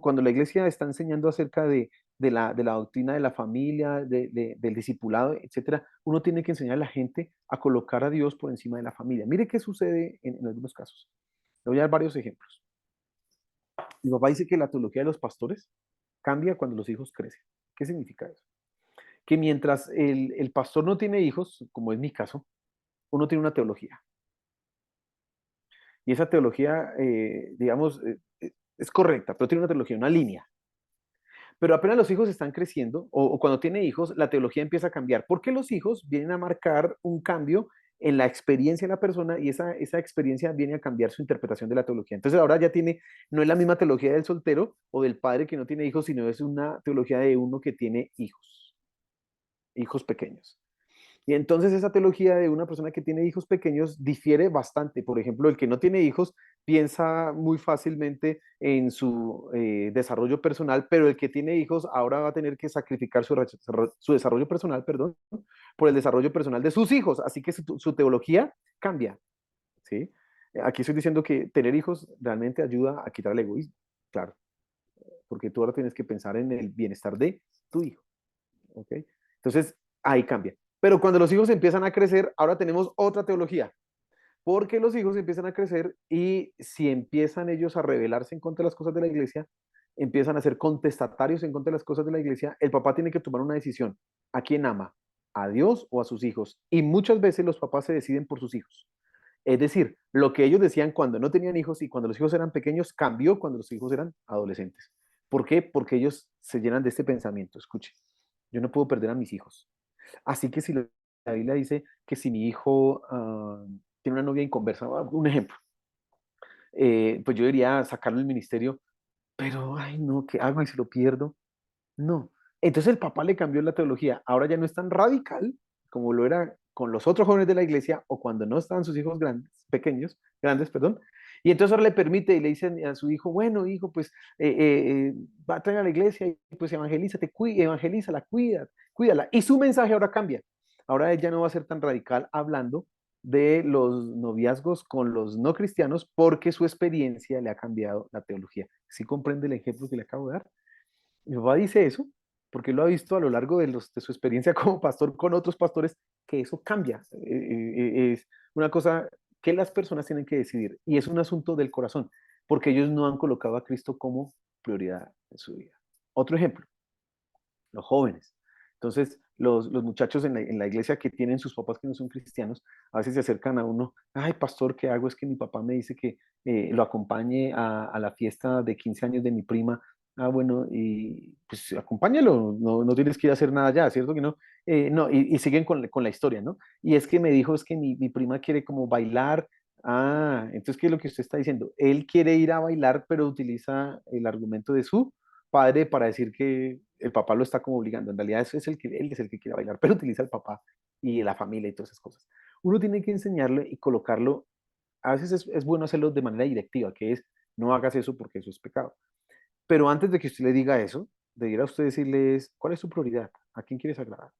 [SPEAKER 2] Cuando la iglesia está enseñando acerca de la doctrina de la familia, del discipulado, etcétera, uno tiene que enseñar a la gente a colocar a Dios por encima de la familia. Mire qué sucede en algunos casos. Le voy a dar varios ejemplos. Mi papá dice que la teología de los pastores cambia cuando los hijos crecen. ¿Qué significa eso? Que mientras el pastor no tiene hijos, como es mi caso, uno tiene una teología. Y esa teología, digamos, es correcta, pero tiene una teología, una línea. Pero apenas los hijos están creciendo, o cuando tiene hijos, la teología empieza a cambiar, porque los hijos vienen a marcar un cambio en la experiencia de la persona y esa experiencia viene a cambiar su interpretación de la teología. Entonces ahora ya no es la misma teología del soltero o del padre que no tiene hijos, sino es una teología de uno que tiene hijos pequeños. Y entonces esa teología de una persona que tiene hijos pequeños difiere bastante. Por ejemplo, el que no tiene hijos piensa muy fácilmente en su desarrollo personal, pero el que tiene hijos ahora va a tener que sacrificar su desarrollo personal, perdón, por el desarrollo personal de sus hijos. Así que su teología cambia, ¿sí? Aquí estoy diciendo que tener hijos realmente ayuda a quitar el egoísmo, claro, porque tú ahora tienes que pensar en el bienestar de tu hijo, ¿ok? Entonces, ahí cambia. Pero cuando los hijos empiezan a crecer, ahora tenemos otra teología, porque los hijos empiezan a crecer y si empiezan ellos a rebelarse en contra de las cosas de la iglesia, empiezan a ser contestatarios en contra de las cosas de la iglesia, el papá tiene que tomar una decisión. ¿A quién ama? ¿A Dios o a sus hijos? Y muchas veces los papás se deciden por sus hijos. Es decir, lo que ellos decían cuando no tenían hijos y cuando los hijos eran pequeños cambió cuando los hijos eran adolescentes. ¿Por qué? Porque ellos se llenan de este pensamiento. Escuche, yo no puedo perder a mis hijos. Así que si la Biblia dice que si mi hijo tiene una novia inconversa, un ejemplo, pues yo diría sacarlo del ministerio, pero, ay, no, ¿qué hago y si lo pierdo? No. Entonces el papá le cambió la teología. Ahora ya no es tan radical como lo era con los otros jóvenes de la iglesia o cuando no estaban sus hijos grandes, perdón. Y entonces ahora le permite y le dicen a su hijo, bueno, hijo, pues va a traer a la iglesia y pues evangelízala, cuídala. Y su mensaje ahora cambia. Ahora ella no va a ser tan radical hablando de los noviazgos con los no cristianos porque su experiencia le ha cambiado la teología. ¿Sí comprende el ejemplo que le acabo de dar? Mi papá dice eso porque lo ha visto a lo largo de su experiencia como pastor con otros pastores, que eso cambia. Es una cosa que las personas tienen que decidir y es un asunto del corazón, porque ellos no han colocado a Cristo como prioridad en su vida. Otro ejemplo, los jóvenes. Entonces, los muchachos en la iglesia que tienen sus papás que no son cristianos, a veces se acercan a uno, ay, pastor, ¿qué hago? Es que mi papá me dice que lo acompañe a la fiesta de 15 años de mi prima. Ah, bueno, y pues acompáñalo, no tienes que ir a hacer nada ya, ¿cierto que no? No, y siguen con la historia, ¿no? Y es que me dijo, es que mi prima quiere como bailar. Ah, entonces, ¿qué es lo que usted está diciendo? Él quiere ir a bailar, pero utiliza el argumento de su padre para decir que el papá lo está como obligando. En realidad eso es él es el que quiere bailar, pero utiliza al papá y la familia y todas esas cosas. Uno tiene que enseñarle y colocarlo, a veces es bueno hacerlo de manera directiva, que es, no hagas eso porque eso es pecado. Pero antes de que usted le diga eso, debiera usted decirles, ¿cuál es su prioridad? ¿A quién quieres agradar?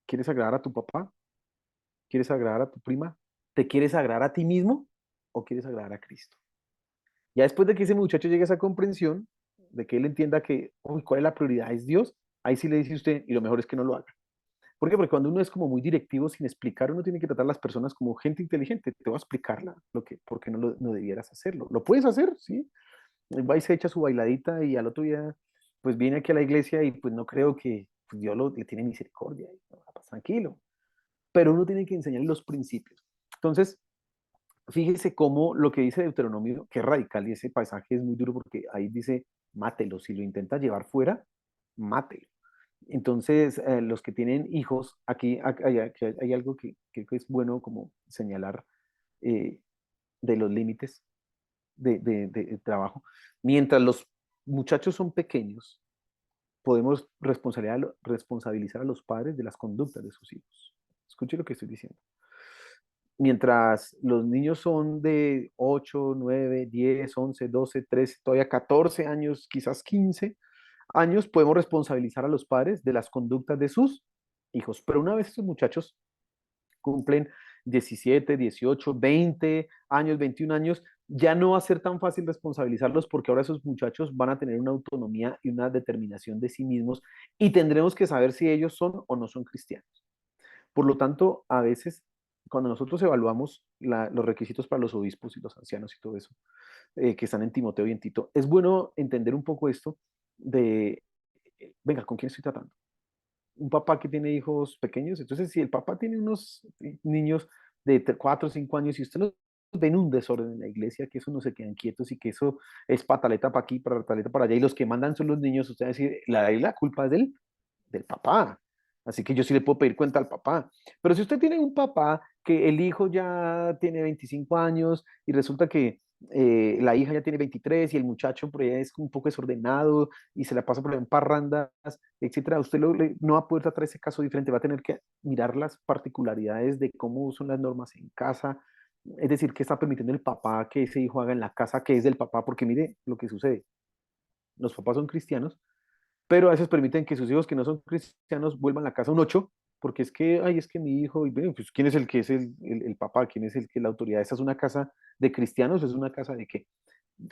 [SPEAKER 2] ¿Quieres agradar a tu papá? ¿Quieres agradar a tu prima? ¿Te quieres agradar a ti mismo o quieres agradar a Cristo? Ya después de que ese muchacho llegue a esa comprensión, de que él entienda que, uy, ¿cuál es la prioridad? Es Dios, ahí sí le dice usted, y lo mejor es que no lo haga. ¿Por qué? Porque cuando uno es como muy directivo sin explicar, uno tiene que tratar a las personas como gente inteligente. Te voy a explicarla, por qué no debieras hacerlo. Lo puedes hacer, ¿sí? Va y se echa su bailadita y al otro día, pues viene aquí a la iglesia y pues no creo que pues, Dios le tiene misericordia. ¿No? Pues, tranquilo. Pero uno tiene que enseñarle los principios. Entonces, fíjese cómo lo que dice Deuteronomio, que es radical, y ese pasaje es muy duro porque ahí dice, mátelo, si lo intenta llevar fuera, mátelo. Entonces, los que tienen hijos, aquí hay algo que creo que es bueno como señalar eh, de los límites de trabajo. Mientras los muchachos son pequeños, podemos responsabilizar a los padres de las conductas de sus hijos. Escuche lo que estoy diciendo. Mientras los niños son de 8, 9, 10, 11, 12, 13, todavía 14 años, quizás 15 años, podemos responsabilizar a los padres de las conductas de sus hijos. Pero una vez estos muchachos cumplen 17, 18, 20 años, 21 años, ya no va a ser tan fácil responsabilizarlos porque ahora esos muchachos van a tener una autonomía y una determinación de sí mismos y tendremos que saber si ellos son o no son cristianos. Por lo tanto, a veces, cuando nosotros evaluamos los requisitos para los obispos y los ancianos y todo eso, que están en Timoteo y en Tito, es bueno entender un poco esto de, venga, ¿con quién estoy tratando? Un papá que tiene hijos pequeños, entonces si el papá tiene unos niños de 4 o 5 años y usted los ve en un desorden en la iglesia, que eso no se quedan quietos y que eso es pataleta para aquí, pataleta para allá, y los que mandan son los niños, usted va a decir, la culpa es del papá. Así que yo sí le puedo pedir cuenta al papá. Pero si usted tiene un papá que el hijo ya tiene 25 años y resulta que la hija ya tiene 23 y el muchacho por ahí es un poco desordenado y se la pasa por ahí en parrandas, etcétera. Usted no va a poder tratar ese caso diferente, va a tener que mirar las particularidades de cómo son las normas en casa, es decir, qué está permitiendo el papá que ese hijo haga en la casa, que es del papá, porque mire lo que sucede. Los papás son cristianos, pero a veces permiten que sus hijos que no son cristianos vuelvan a la casa un 8, porque es que, ay, es que mi hijo, y bueno, pues, ¿quién es el que es el papá? ¿Quién es el que es la autoridad? ¿Esta es una casa de cristianos? ¿Es una casa de qué?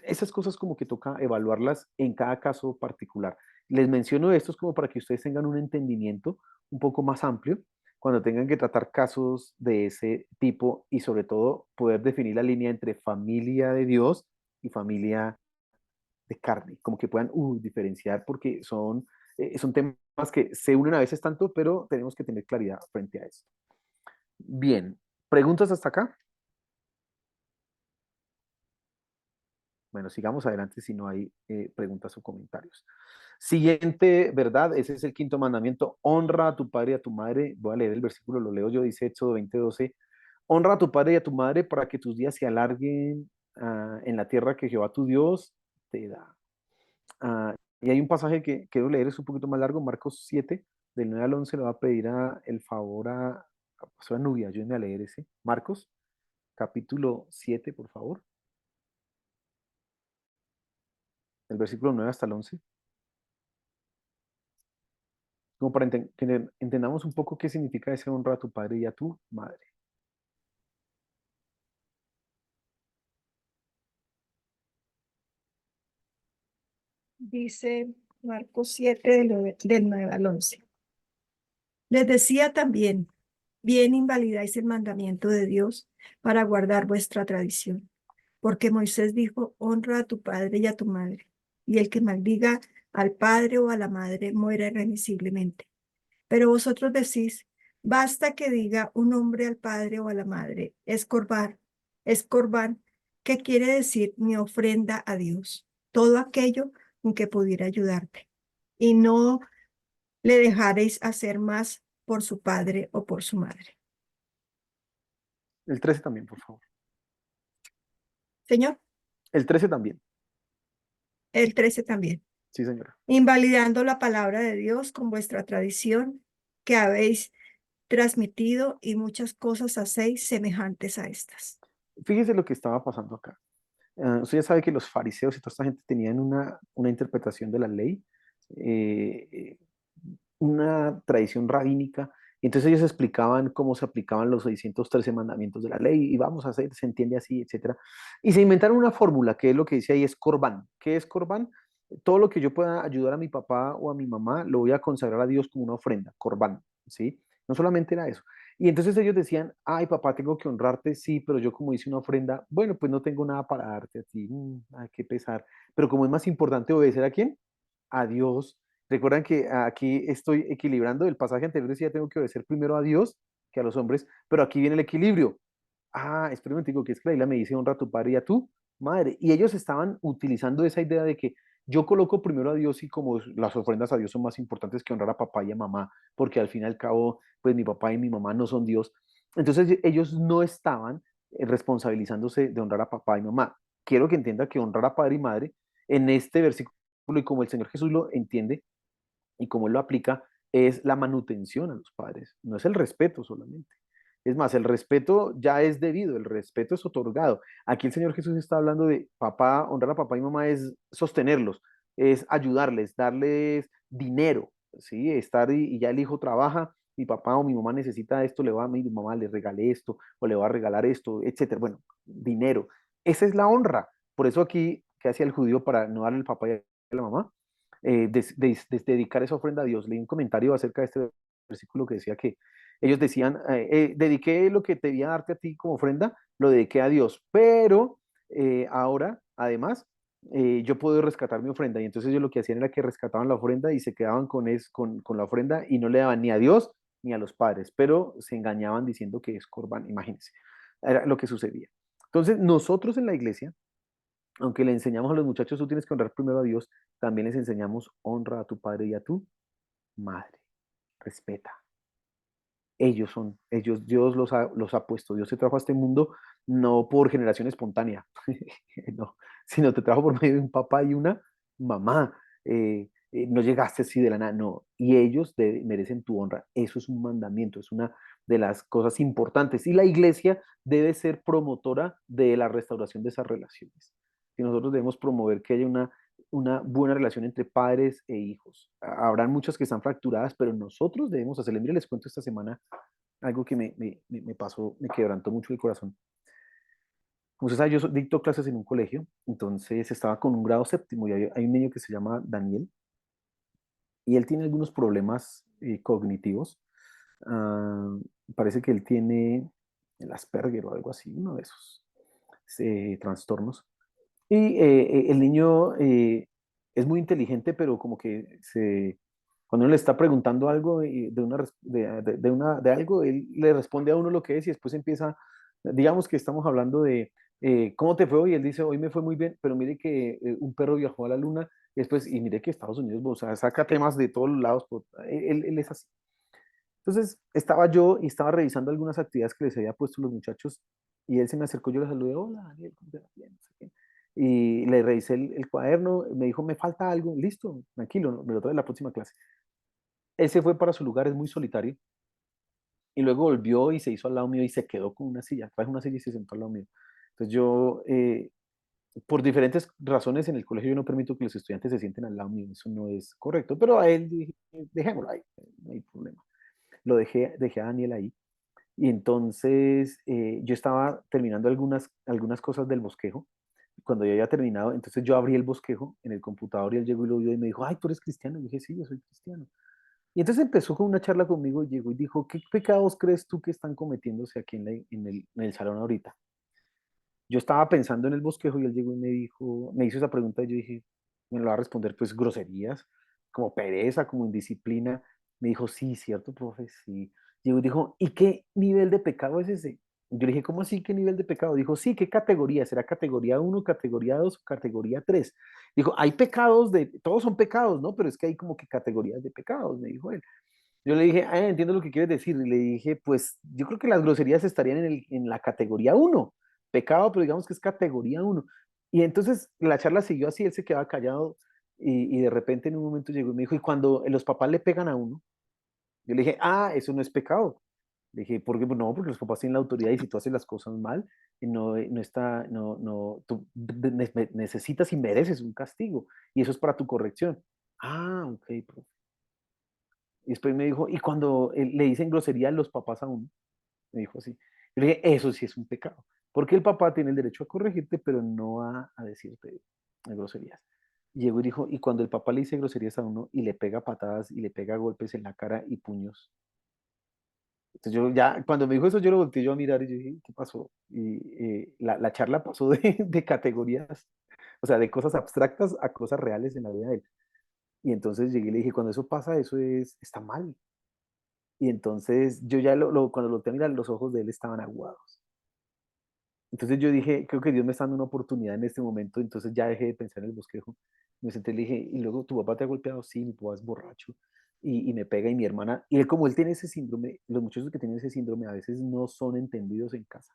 [SPEAKER 2] Esas cosas como que toca evaluarlas en cada caso particular. Les menciono estos como para que ustedes tengan un entendimiento un poco más amplio cuando tengan que tratar casos de ese tipo y sobre todo poder definir la línea entre familia de Dios y familia de carne, como que puedan diferenciar porque son temas que se unen a veces tanto, pero tenemos que tener claridad frente a esto. Bien, ¿preguntas hasta acá? Bueno, sigamos adelante si no hay preguntas o comentarios. Siguiente, ¿verdad? Ese es el quinto mandamiento. Honra a tu padre y a tu madre. Voy a leer el versículo, lo leo yo, dice Éxodo 20:12. Honra a tu padre y a tu madre para que tus días se alarguen en la tierra que Jehová tu Dios te da. Y hay un pasaje que quiero leer, es un poquito más largo, Marcos 7, del 9 al 11, le va a pedir el favor a pastora Nubia, ayúdenme a leer ese. Marcos, capítulo 7, por favor. El versículo 9 hasta el 11. Como para que entendamos un poco qué significa ese honra a tu padre y a tu madre.
[SPEAKER 3] Dice Marcos 7, del 9 al 11. Les decía también, bien invalidáis el mandamiento de Dios para guardar vuestra tradición. Porque Moisés dijo, honra a tu padre y a tu madre, y el que maldiga al padre o a la madre muera irremisiblemente. Pero vosotros decís, basta que diga un hombre al padre o a la madre, es corbán, que quiere decir mi ofrenda a Dios, todo aquello en que pudiera ayudarte, y no le dejaréis hacer más por su padre o por su madre.
[SPEAKER 2] El 13 también, por favor.
[SPEAKER 3] Señor,
[SPEAKER 2] El 13 también.
[SPEAKER 3] el 13 también.
[SPEAKER 2] Sí, señora.
[SPEAKER 3] Invalidando la palabra de Dios con vuestra tradición que habéis transmitido y muchas cosas hacéis semejantes a estas.
[SPEAKER 2] Fíjese lo que estaba pasando acá. Usted ya sabe que los fariseos y toda esta gente tenían una interpretación de la ley, eh, una tradición rabínica, y entonces ellos explicaban cómo se aplicaban los 613 mandamientos de la ley, y vamos a hacer, se entiende así, etcétera. Y se inventaron una fórmula, que es lo que dice ahí, es corbán. ¿Qué es corbán? Todo lo que yo pueda ayudar a mi papá o a mi mamá, lo voy a consagrar a Dios como una ofrenda, corbán, ¿sí? No solamente era eso. Y entonces ellos decían, ay papá, tengo que honrarte, sí, pero yo como hice una ofrenda, bueno, pues no tengo nada para darte a ti, ay, qué pesar. Pero como es más importante obedecer a quién, a Dios. Recuerdan que aquí estoy equilibrando, el pasaje anterior decía tengo que obedecer primero a Dios que a los hombres, pero aquí viene el equilibrio. Espera un momentico, que es que la Biblia me dice honra a tu padre y a tu madre. Y ellos estaban utilizando esa idea de que yo coloco primero a Dios y como las ofrendas a Dios son más importantes que honrar a papá y a mamá, porque al fin y al cabo, pues mi papá y mi mamá no son Dios. Entonces ellos no estaban responsabilizándose de honrar a papá y mamá. Quiero que entienda que honrar a padre y madre en este versículo y como el Señor Jesús lo entiende y como Él lo aplica, es la manutención a los padres, no es el respeto solamente. Es más, el respeto ya es debido, el respeto es otorgado. Aquí el Señor Jesús está hablando de papá, honrar a papá y mamá es sostenerlos, es ayudarles, darles dinero, ¿sí? Estar y ya el hijo trabaja, mi papá o mi mamá necesita esto, le va a mi mamá, le regale esto, o le va a regalar esto, etcétera. Bueno, dinero. Esa es la honra. Por eso aquí, ¿qué hacía el judío para no darle al papá y a la mamá? Dedicar esa ofrenda a Dios. Leí un comentario acerca de este versículo que decía que ellos decían, dediqué lo que debía darte a ti como ofrenda, lo dediqué a Dios, pero ahora, además, yo puedo rescatar mi ofrenda. Y entonces ellos lo que hacían era que rescataban la ofrenda y se quedaban con la ofrenda y no le daban ni a Dios ni a los padres, pero se engañaban diciendo que es corbán, imagínense, era lo que sucedía. Entonces, nosotros en la iglesia, aunque le enseñamos a los muchachos, tú tienes que honrar primero a Dios, también les enseñamos honra a tu padre y a tu madre. Respeta. Dios los ha puesto. Dios te trajo a este mundo no por generación espontánea, no, sino te trajo por medio de un papá y una mamá. No llegaste así de la nada, no. Y ellos merecen tu honra. Eso es un mandamiento, es una de las cosas importantes. Y la iglesia debe ser promotora de la restauración de esas relaciones. Y nosotros debemos promover que haya una buena relación entre padres e hijos. Habrán muchas que están fracturadas, pero nosotros debemos hacerle. Mire, les cuento esta semana algo que me pasó, me quebrantó mucho el corazón. Como usted sabe, yo dicto clases en un colegio, entonces estaba con un grado séptimo y hay un niño que se llama Daniel y él tiene algunos problemas cognitivos. Ah, parece que él tiene el Asperger o algo así, uno de esos trastornos. Y el niño es muy inteligente, pero como que cuando uno le está preguntando algo de algo, él le responde a uno lo que es y después empieza, digamos que estamos hablando de cómo te fue hoy, él dice, hoy me fue muy bien, pero mire que un perro viajó a la luna y después, y mire que Estados Unidos, o sea, saca temas de todos los lados, él es así. Entonces estaba yo y estaba revisando algunas actividades que les había puesto los muchachos y él se me acercó, yo le saludé, hola Daniel, ¿cómo te va? Bien, no sé qué. Y le revisé el cuaderno, me dijo, me falta algo, listo, tranquilo, me lo trae en la próxima clase. Él se fue para su lugar, es muy solitario, y luego volvió y se hizo al lado mío y se quedó con una silla, trajo una silla y se sentó al lado mío. Entonces yo, por diferentes razones en el colegio yo no permito que los estudiantes se sienten al lado mío, eso no es correcto, pero a él dije, dejémoslo ahí, no hay problema. Dejé a Daniel ahí. Y entonces yo estaba terminando algunas cosas del bosquejo. Cuando ya había terminado, entonces yo abrí el bosquejo en el computador y él llegó y lo vio y me dijo, ay, ¿tú eres cristiano? Y yo dije, sí, yo soy cristiano. Y entonces empezó con una charla conmigo y llegó y dijo, ¿qué pecados crees tú que están cometiéndose aquí en el salón ahorita? Yo estaba pensando en el bosquejo y él llegó y me hizo esa pregunta y yo dije, me lo va a responder, pues groserías, como pereza, como indisciplina. Me dijo, sí, cierto, profe, sí. Llegó y dijo, ¿y qué nivel de pecado es ese? Yo le dije, ¿cómo así qué nivel de pecado? Dijo, sí, ¿qué categoría? ¿Será categoría uno, categoría 2, categoría 3? Dijo, hay pecados todos son pecados, ¿no? Pero es que hay como que categorías de pecados, me dijo él. Yo le dije, entiendo lo que quieres decir. Y le dije, pues yo creo que las groserías estarían en la categoría uno, pecado, pero digamos que es categoría uno. Y entonces la charla siguió así, él se quedaba callado y de repente en un momento llegó y me dijo, y cuando los papás le pegan a uno, yo le dije, eso no es pecado. Le dije, ¿por qué? Pues no, porque los papás tienen la autoridad y si tú haces las cosas mal, tú necesitas y mereces un castigo y eso es para tu corrección. Ok, profe. Y después me dijo, y cuando le dicen grosería a los papás a uno, me dijo así. Yo le dije, eso sí es un pecado, porque el papá tiene el derecho a corregirte, pero no a decirte groserías. Y llegó y dijo, y cuando el papá le dice groserías a uno y le pega patadas y le pega golpes en la cara y puños. Entonces yo ya, cuando me dijo eso, yo lo volteé yo a mirar y yo dije, ¿qué pasó? Y la charla pasó de categorías, o sea, de cosas abstractas a cosas reales en la vida de él. Y entonces llegué y le dije, cuando eso pasa, está mal. Y entonces yo ya cuando lo tenía, los ojos de él estaban aguados. Entonces yo dije, creo que Dios me está dando una oportunidad en este momento, entonces ya dejé de pensar en el bosquejo. Me senté y le dije, y luego tu papá te ha golpeado, sí, mi papá es borracho y me pega y mi hermana, y él como él tiene ese síndrome, los muchachos que tienen ese síndrome a veces no son entendidos en casa.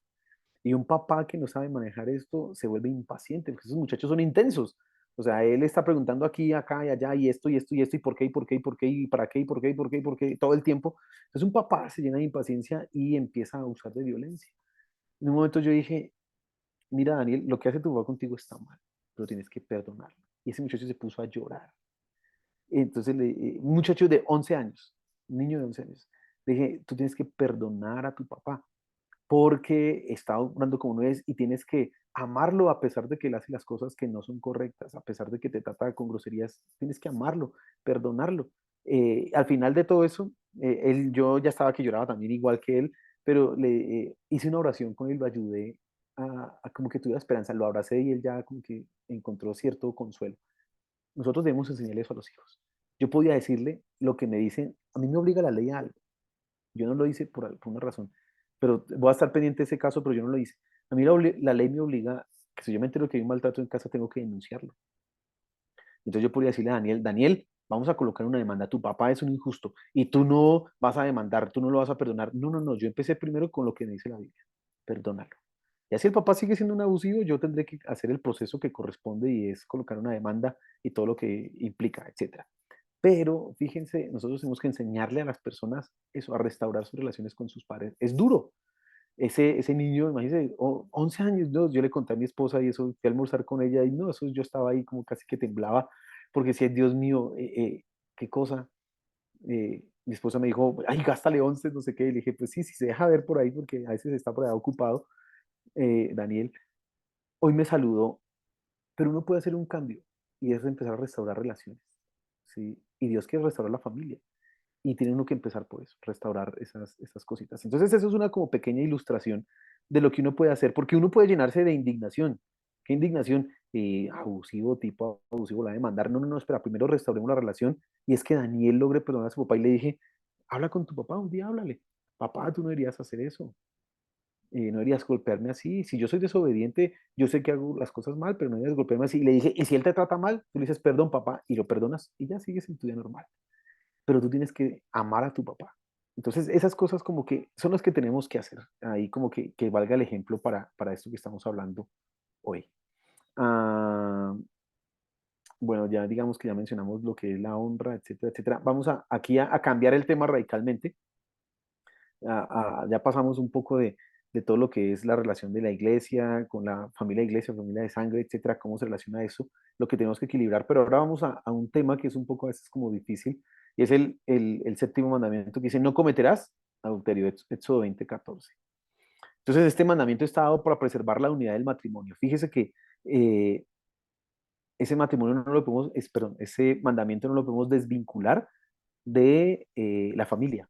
[SPEAKER 2] Y un papá que no sabe manejar esto se vuelve impaciente, porque esos muchachos son intensos. O sea, él está preguntando aquí, acá y allá, y esto, y esto, y esto, y por qué, y por qué, y por qué, y para qué, y por qué, y por qué, y por qué, todo el tiempo. Entonces un papá se llena de impaciencia y empieza a usar de violencia. En un momento yo dije, mira Daniel, lo que hace tu papá contigo está mal, pero tienes que perdonarlo. Y ese muchacho se puso a llorar. Entonces, un muchacho de 11 años, un niño de 11 años, le dije, tú tienes que perdonar a tu papá porque está obrando como no es y tienes que amarlo a pesar de que él hace las cosas que no son correctas, a pesar de que te trata con groserías, tienes que amarlo, perdonarlo. Al final de todo eso, yo ya estaba que lloraba también igual que él, pero le hice una oración con él, lo ayudé a como que tuviera esperanza, lo abracé y él ya como que encontró cierto consuelo. Nosotros debemos enseñarle eso a los hijos. Yo podía decirle lo que me dicen, a mí me obliga la ley a algo. Yo no lo hice por una razón, pero voy a estar pendiente de ese caso, pero yo no lo hice. A mí la ley me obliga que si yo me entero que hay un maltrato en casa, tengo que denunciarlo. Entonces yo podría decirle a Daniel, Daniel, vamos a colocar una demanda, tu papá es un injusto y tú no vas a demandar, tú no lo vas a perdonar. No, no, no, yo empecé primero con lo que dice la Biblia, perdónalo. Y así el papá sigue siendo un abusivo, yo tendré que hacer el proceso que corresponde y es colocar una demanda y todo lo que implica, etcétera. Pero fíjense, nosotros tenemos que enseñarle a las personas eso, a restaurar sus relaciones con sus padres. Es duro. Ese niño, imagínense, 11 años, no, yo le conté a mi esposa y eso, fui a almorzar con ella y no, eso yo estaba ahí como casi que temblaba, porque decía, Dios mío, qué cosa. Mi esposa me dijo, ay, gástale 11 no sé qué, y le dije, pues sí, sí, se deja ver por ahí, porque a veces está por ahí ocupado, Daniel. Hoy me saludó, pero uno puede hacer un cambio y es empezar a restaurar relaciones, ¿sí? Y Dios quiere restaurar la familia. Y tiene uno que empezar por eso, restaurar esas cositas. Entonces, eso es una como pequeña ilustración de lo que uno puede hacer, porque uno puede llenarse de indignación. ¿Qué indignación? Abusivo, tipo abusivo, la de demandar. No, no, no, espera, primero restauremos la relación. Y es que Daniel logre perdonar a su papá y le dije, habla con tu papá, un día háblale. Papá, tú no deberías hacer eso. No deberías golpearme así. Si yo soy desobediente, yo sé que hago las cosas mal, pero no deberías golpearme así. Y le dije, y si él te trata mal, tú le dices, perdón, papá, y lo perdonas y ya sigues en tu día normal, pero tú tienes que amar a tu papá. Entonces, esas cosas como que son las que tenemos que hacer, ahí como que valga el ejemplo para esto que estamos hablando hoy. Ah, bueno, ya digamos que ya mencionamos lo que es la honra, etcétera, etcétera. Vamos aquí a cambiar el tema radicalmente. Ya pasamos un poco de todo lo que es la relación de la iglesia con la familia de iglesia, familia de sangre, etcétera, cómo se relaciona eso, lo que tenemos que equilibrar. Pero ahora vamos a un tema que es un poco a veces como difícil, y es el séptimo mandamiento que dice, no cometerás adulterio, Éxodo 20:14. Entonces, este mandamiento está dado para preservar la unidad del matrimonio. Fíjese que eh, ese matrimonio no lo podemos, perdón, ese mandamiento no lo podemos desvincular de la familia.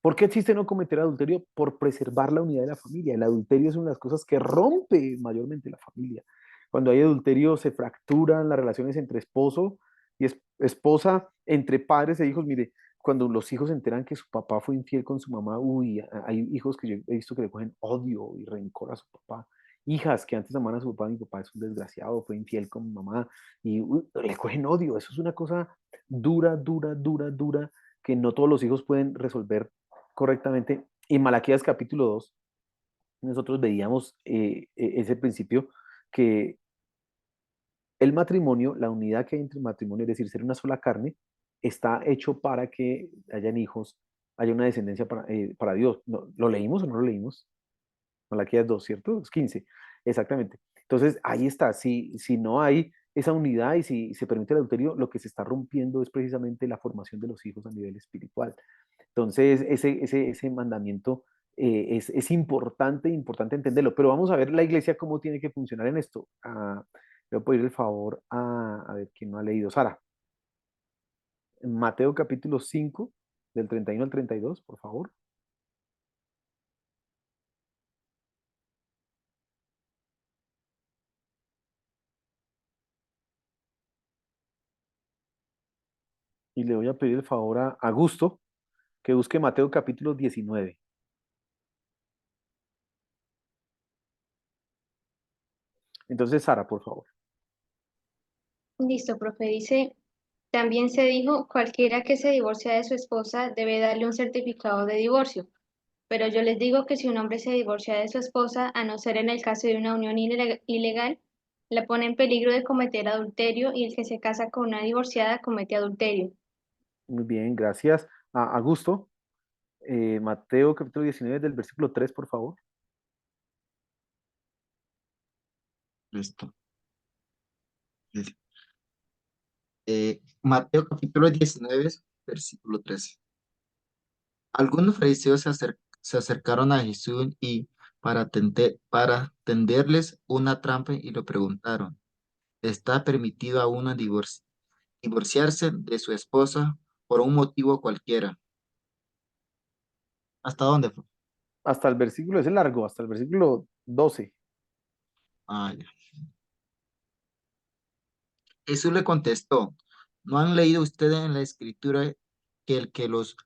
[SPEAKER 2] ¿Por qué existe no cometer adulterio? Por preservar la unidad de la familia. El adulterio es una de las cosas que rompe mayormente la familia. Cuando hay adulterio se fracturan las relaciones entre esposo y esposa, entre padres e hijos. Mire, cuando los hijos se enteran que su papá fue infiel con su mamá, uy, hay hijos que yo he visto que le cogen odio y rencor a su papá. Hijas que antes amaban a su papá, mi papá es un desgraciado, fue infiel con mi mamá y uy, le cogen odio. Eso es una cosa dura, dura, dura, dura que no todos los hijos pueden resolver correctamente. En Malaquías capítulo 2, nosotros veíamos ese principio que el matrimonio, la unidad que hay entre el matrimonio, es decir, ser una sola carne, está hecho para que hayan hijos, haya una descendencia para Dios. ¿Lo leímos o no lo leímos? Malaquías 2, ¿cierto? Es 15, exactamente. Entonces, ahí está. Si no hay esa unidad y si se permite el adulterio, lo que se está rompiendo es precisamente la formación de los hijos a nivel espiritual. Entonces, ese mandamiento es importante, importante entenderlo. Pero vamos a ver la iglesia cómo tiene que funcionar en esto. Le voy a pedir el favor a ver quién no ha leído. Sara, en Mateo capítulo 5, del 31 al 32, por favor. Y le voy a pedir el favor a Augusto que busque Mateo capítulo 19. Entonces, Sara, por favor.
[SPEAKER 10] Listo, profe. Dice, también se dijo, cualquiera que se divorcia de su esposa debe darle un certificado de divorcio. Pero yo les digo que si un hombre se divorcia de su esposa, a no ser en el caso de una unión ilegal, la pone en peligro de cometer adulterio y el que se casa con una divorciada comete adulterio.
[SPEAKER 2] Muy bien, gracias. A Augusto, Mateo capítulo 19 del versículo 3, por favor.
[SPEAKER 1] Listo. Listo. Mateo capítulo 19, versículo 13. Algunos fariseos se acercaron a Jesús y para tenderles una trampa y le preguntaron, ¿está permitido a uno divorciarse de su esposa por un motivo cualquiera? ¿Hasta dónde fue?
[SPEAKER 2] Hasta el versículo, ese largo, hasta el versículo 12.
[SPEAKER 1] Ah, ya. Jesús le contestó, ¿no han leído ustedes en la escritura que el que los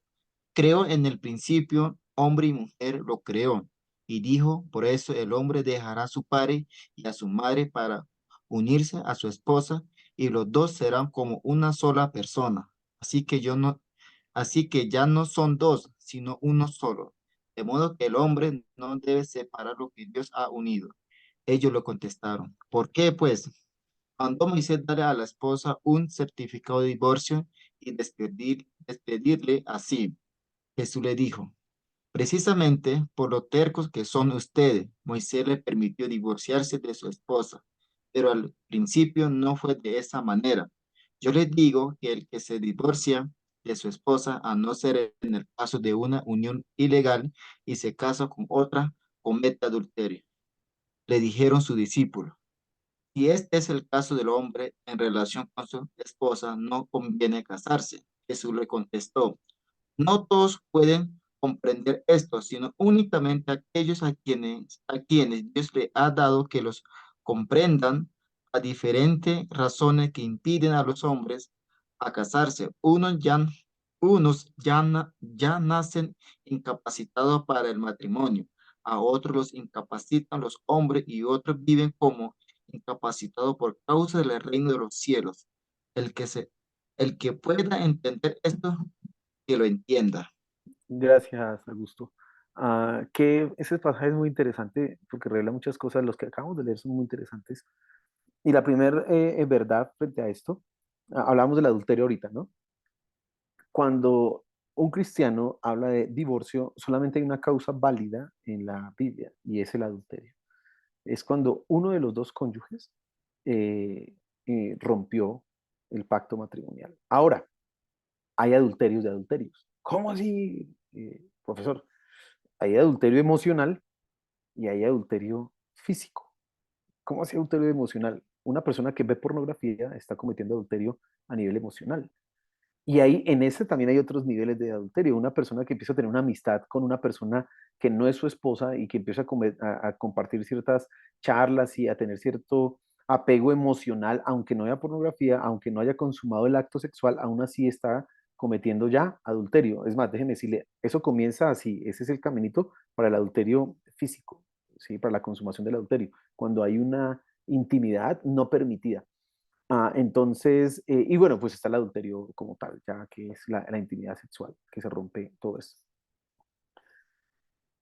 [SPEAKER 1] creó en el principio, hombre y mujer lo creó? Y dijo, por eso el hombre dejará a su padre y a su madre para unirse a su esposa y los dos serán como una sola persona. Así que yo no, así que ya no son dos, sino uno solo. De modo que el hombre no debe separar lo que Dios ha unido. Ellos lo contestaron. ¿Por qué, pues? Mandó Moisés darle a la esposa un certificado de divorcio y despedirle así. Jesús le dijo, precisamente por lo tercos que son ustedes, Moisés le permitió divorciarse de su esposa, pero al principio no fue de esa manera. Yo les digo que el que se divorcia de su esposa, a no ser en el caso de una unión ilegal y se casa con otra, comete adulterio. Le dijeron sus discípulos. Si este es el caso del hombre en relación con su esposa, no conviene casarse. Jesús le contestó, no todos pueden comprender esto, sino únicamente aquellos a quienes Dios le ha dado que los comprendan a diferentes razones que impiden a los hombres a casarse. Unos ya nacen incapacitados para el matrimonio, a otros los incapacitan los hombres y otros viven como incapacitados por causa del reino de los cielos. El que se, el que pueda entender esto, que lo entienda.
[SPEAKER 2] Gracias, Augusto. Que ese pasaje es muy interesante porque revela muchas cosas. Los que acabamos de leer son muy interesantes. Y la primera verdad frente a esto, hablábamos del adulterio ahorita, ¿no? Cuando un cristiano habla de divorcio, solamente hay una causa válida en la Biblia y es el adulterio. Es cuando uno de los dos cónyuges eh, rompió el pacto matrimonial. Ahora, hay adulterios de adulterios. ¿Cómo así, profesor? Hay adulterio emocional y hay adulterio físico. ¿Cómo así adulterio emocional? Una persona que ve pornografía está cometiendo adulterio a nivel emocional. Y ahí, en ese también hay otros niveles de adulterio. Una persona que empieza a tener una amistad con una persona que no es su esposa y que empieza a compartir ciertas charlas y a tener cierto apego emocional, aunque no haya pornografía, aunque no haya consumado el acto sexual, aún así está cometiendo ya adulterio. Es más, déjeme decirle, eso comienza así, ese es el caminito para el adulterio físico, ¿sí? Para la consumación del adulterio, cuando hay una intimidad no permitida. Entonces, y bueno, pues está el adulterio como tal, ya que es la intimidad sexual, que se rompe todo eso.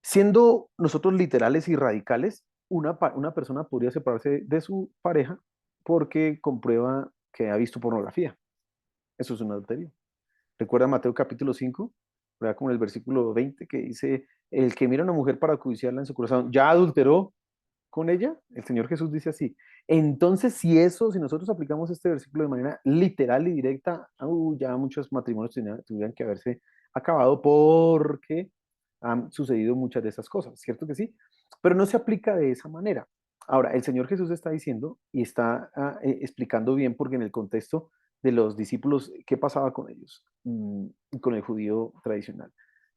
[SPEAKER 2] Siendo nosotros literales y radicales, una persona podría separarse de su pareja porque comprueba que ha visto pornografía. Eso es un adulterio. Recuerda Mateo capítulo 5, ¿verdad? Como en el versículo 20 que dice, el que mira a una mujer para codiciarla en su corazón, ¿ya adulteró con ella? El Señor Jesús dice así. Entonces, si nosotros aplicamos este versículo de manera literal y directa, ya muchos matrimonios tendrían que haberse acabado porque han sucedido muchas de esas cosas, ¿cierto que sí? Pero no se aplica de esa manera. Ahora, el Señor Jesús está diciendo y está explicando bien porque en el contexto de los discípulos, ¿qué pasaba con ellos? Con el judío tradicional.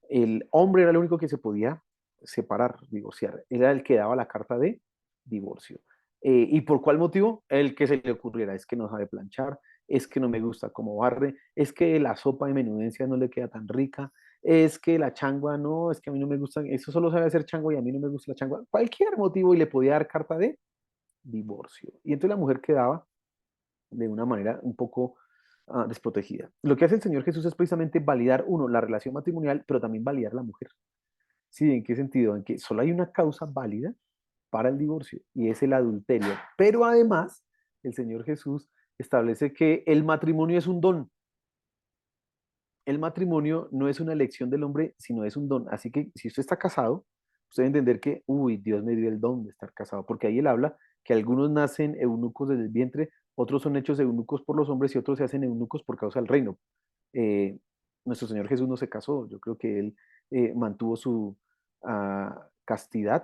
[SPEAKER 2] El hombre era el único que se podía separar, divorciar. Era el que daba la carta de divorcio. ¿Y por cuál motivo? El que se le ocurriera. Es que no sabe planchar, es que no me gusta cómo barre, es que la sopa de menudencia no le queda tan rica, es que la changua no, es que a mí no me gusta, eso solo sabe hacer changua y a mí no me gusta la changua. Cualquier motivo y le podía dar carta de divorcio. Y entonces la mujer quedaba de una manera un poco desprotegida. Lo que hace el Señor Jesús es precisamente validar, uno, la relación matrimonial, pero también validar la mujer. ¿Sí? ¿En qué sentido? En que solo hay una causa válida para el divorcio y es el adulterio. Pero además, el Señor Jesús establece que el matrimonio es un don. El matrimonio no es una elección del hombre, sino es un don. Así que si usted está casado, usted debe entender que, uy, Dios me dio el don de estar casado, porque ahí él habla que algunos nacen eunucos desde el vientre, otros son hechos eunucos por los hombres y otros se hacen eunucos por causa del reino. Eh, Nuestro Señor Jesús no se casó, yo creo que él mantuvo su castidad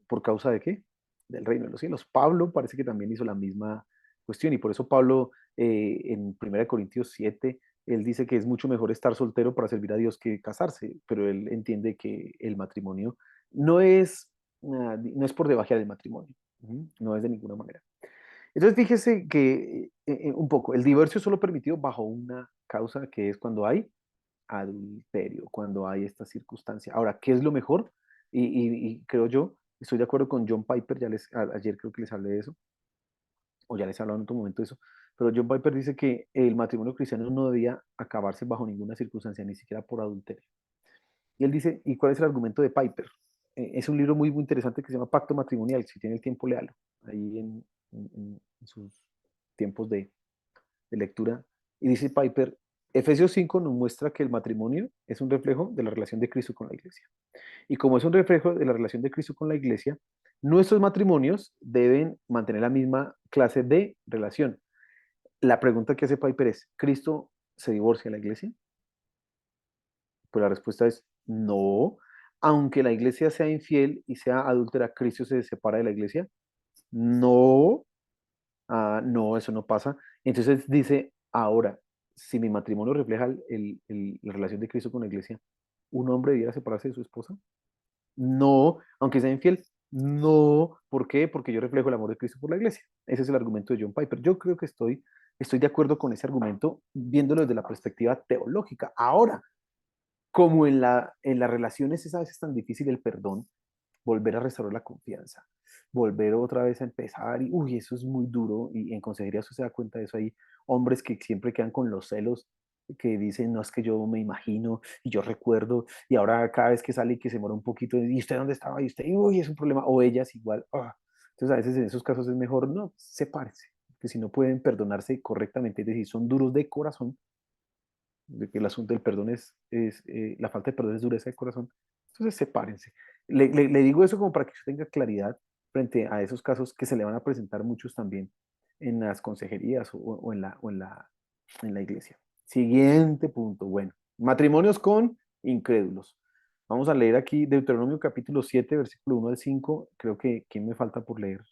[SPEAKER 2] por causa de qué? Del reino de los cielos. Pablo parece que también hizo la misma cuestión y por eso Pablo en 1 Corintios 7 él dice que es mucho mejor estar soltero para servir a Dios que casarse, pero él entiende que el matrimonio no es por debajear el matrimonio, no es de ninguna manera. Entonces fíjese que un poco, el divorcio es solo permitido bajo una causa que es cuando hay adulterio, cuando hay esta circunstancia. Ahora, ¿qué es lo mejor? Y creo yo, estoy de acuerdo con John Piper, ayer creo que les hablé de eso, o ya les he hablado en otro momento de eso, pero John Piper dice que el matrimonio cristiano no debía acabarse bajo ninguna circunstancia, ni siquiera por adulterio. Y él dice, ¿y cuál es el argumento de Piper? Es un libro muy, muy interesante que se llama Pacto Matrimonial, si tiene el tiempo, léalo, ahí en sus tiempos de lectura. Y dice Piper, Efesios 5 nos muestra que el matrimonio es un reflejo de la relación de Cristo con la iglesia. Y como es un reflejo de la relación de Cristo con la iglesia, nuestros matrimonios deben mantener la misma clase de relación. La pregunta que hace Piper es, ¿Cristo se divorcia de la iglesia? Pues la respuesta es no. Aunque la iglesia sea infiel y sea adúltera, ¿Cristo se separa de la iglesia? No. No, eso no pasa. Entonces dice, ahora, si mi matrimonio refleja la relación de Cristo con la iglesia, ¿un hombre debiera separarse de su esposa? No, aunque sea infiel. No. ¿Por qué? Porque yo reflejo el amor de Cristo por la iglesia. Ese es el argumento de John Piper. Yo creo que estoy de acuerdo con ese argumento viéndolo desde la perspectiva teológica. Ahora, como en las relaciones es a veces tan difícil el perdón, volver a restaurar la confianza, volver otra vez a empezar, y uy, eso es muy duro, y en consejería usted se da cuenta de eso. Hay hombres que siempre quedan con los celos, que dicen, no, es que yo me imagino, y yo recuerdo, y ahora cada vez que sale y que se muere un poquito, y usted dónde estaba, y usted, y, uy, es un problema, o ellas igual. Entonces a veces en esos casos es mejor, no, sepárese, que si no pueden perdonarse correctamente, es decir, son duros de corazón, de que el asunto del perdón la falta de perdón es dureza de corazón, entonces sepárense. Le digo eso como para que usted tenga claridad frente a esos casos que se le van a presentar muchos también en las consejerías o en la iglesia. Siguiente punto, bueno, matrimonios con incrédulos. Vamos a leer aquí Deuteronomio capítulo 7, versículo 1 al 5. Creo que, ¿quién me falta por leer?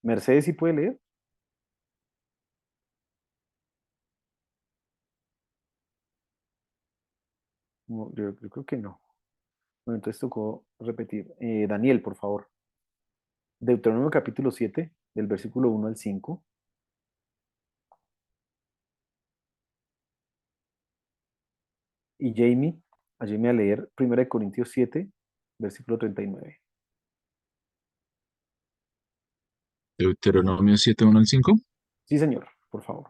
[SPEAKER 2] Mercedes, ¿sí puede leer? No, yo creo que no. Bueno, entonces tocó repetir. Daniel, por favor. Deuteronomio capítulo 7, del versículo 1 al 5. Y Jamie a leer 1 Corintios 7, versículo 39.
[SPEAKER 6] Deuteronomio 7, 1 al 5.
[SPEAKER 2] Sí, señor, por favor.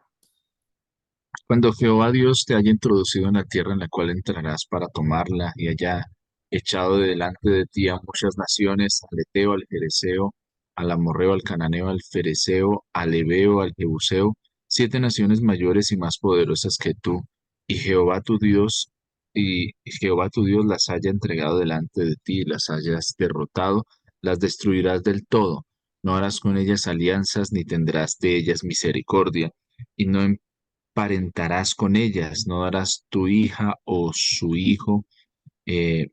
[SPEAKER 6] Cuando Jehová Dios te haya introducido en la tierra en la cual entrarás para tomarla y haya echado de delante de ti a muchas naciones, al Eteo, al Jereseo, al Amorreo, al Cananeo, al Fereceo, al Heveo, al Jebuseo, 7 naciones mayores y más poderosas que tú, y Jehová tu Dios las haya entregado delante de ti y las hayas derrotado, las destruirás del todo. No harás con ellas alianzas ni tendrás de ellas misericordia, y no parentarás con ellas, no darás tu hija o su hijo, eh,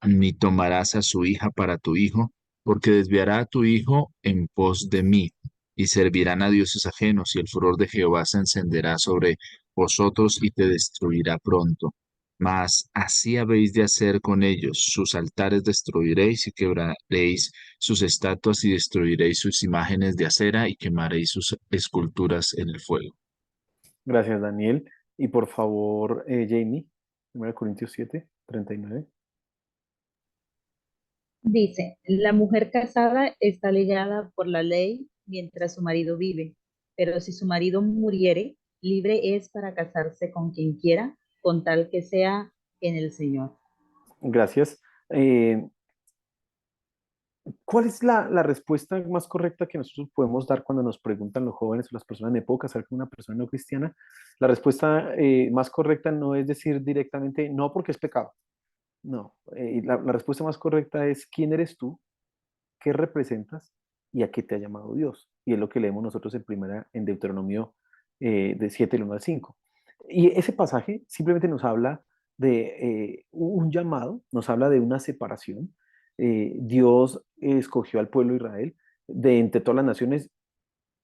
[SPEAKER 6] ni tomarás a su hija para tu hijo, porque desviará a tu hijo en pos de mí, y servirán a dioses ajenos, y el furor de Jehová se encenderá sobre vosotros y te destruirá pronto. Mas así habéis de hacer con ellos, sus altares destruiréis y quebraréis sus estatuas y destruiréis sus imágenes de acera y quemaréis sus esculturas en el fuego.
[SPEAKER 2] Gracias, Daniel. Y por favor, Jamie, 1 Corintios 7, 39.
[SPEAKER 4] Dice, la mujer casada está ligada por la ley mientras su marido vive, pero si su marido muriere, libre es para casarse con quien quiera, con tal que sea en el Señor.
[SPEAKER 2] Gracias. Eh, ¿Cuál es la respuesta más correcta que nosotros podemos dar cuando nos preguntan los jóvenes o las personas, ¿me puedo casar con una persona no cristiana? La respuesta más correcta no es decir directamente no porque es pecado. No, la respuesta más correcta es ¿quién eres tú? ¿Qué representas? ¿Y a qué te ha llamado Dios? Y es lo que leemos nosotros en Deuteronomio de 7, del 1 al 5. Y ese pasaje simplemente nos habla de un llamado, nos habla de una separación. Dios escogió al pueblo de Israel de entre todas las naciones,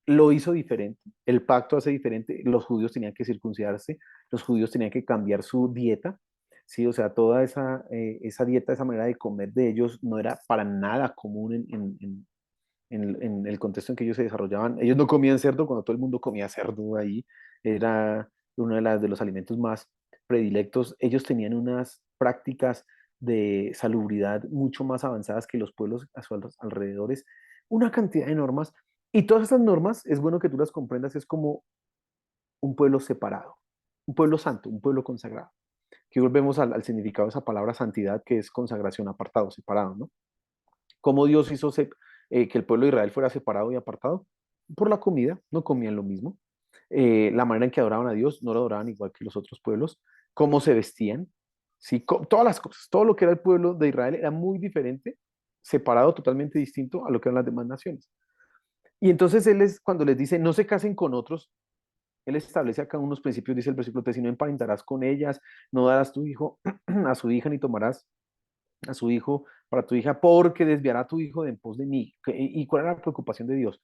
[SPEAKER 2] lo hizo diferente, el pacto hace diferente, los judíos tenían que circuncidarse, los judíos tenían que cambiar su dieta, ¿sí? O sea, toda esa dieta, esa manera de comer de ellos no era para nada común en el contexto en que ellos se desarrollaban. Ellos no comían cerdo cuando todo el mundo comía cerdo ahí, era uno de los alimentos más predilectos. Ellos tenían unas prácticas de salubridad mucho más avanzadas que los pueblos a sus alrededores, una cantidad de normas. Y todas esas normas, es bueno que tú las comprendas, es como un pueblo separado, un pueblo santo, un pueblo consagrado. Que volvemos al significado de esa palabra santidad, que es consagración, apartado, separado, ¿no? ¿Cómo Dios hizo que el pueblo de Israel fuera separado y apartado? Por la comida, no comían lo mismo. La manera en que adoraban a Dios, no lo adoraban igual que los otros pueblos. Cómo se vestían, ¿sí? Todas las cosas, todo lo que era el pueblo de Israel era muy diferente, separado, totalmente distinto a lo que eran las demás naciones. Y entonces cuando les dice, no se casen con otros, él establece acá unos principios, dice el versículo 3, si no emparentarás con ellas, no darás tu hijo a su hija, ni tomarás a su hijo para tu hija, porque desviará a tu hijo de en pos de mí. ¿Y cuál era la preocupación de Dios?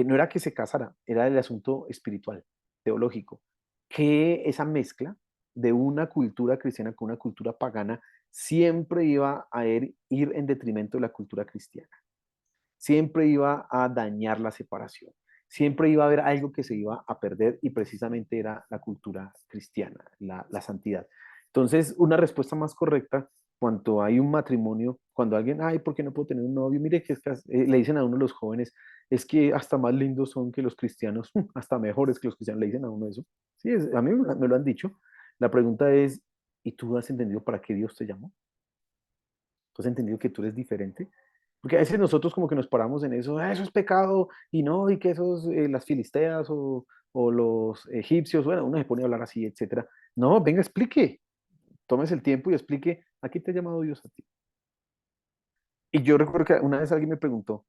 [SPEAKER 2] No era que se casara, era el asunto espiritual, teológico, que esa mezcla de una cultura cristiana con una cultura pagana siempre iba a ir en detrimento de la cultura cristiana, siempre iba a dañar la separación, siempre iba a haber algo que se iba a perder y precisamente era la cultura cristiana, la santidad. Entonces, una respuesta más correcta cuando hay un matrimonio, cuando alguien, ay, ¿por qué no puedo tener un novio? Mire que le dicen a uno los jóvenes, es que hasta más lindos son que los cristianos, hasta mejores que los cristianos, le dicen a uno eso. Sí, a mí me lo han dicho. La pregunta es, ¿y tú has entendido para qué Dios te llamó? ¿Tú has entendido que tú eres diferente? Porque a veces nosotros como que nos paramos en eso, "Ah, eso es pecado, y no, y que esos, las filisteas o los egipcios, bueno, uno se pone a hablar así, etcétera. No, venga, explique, tómese el tiempo y explique, ¿a qué te ha llamado Dios a ti? Y yo recuerdo que una vez alguien me preguntó,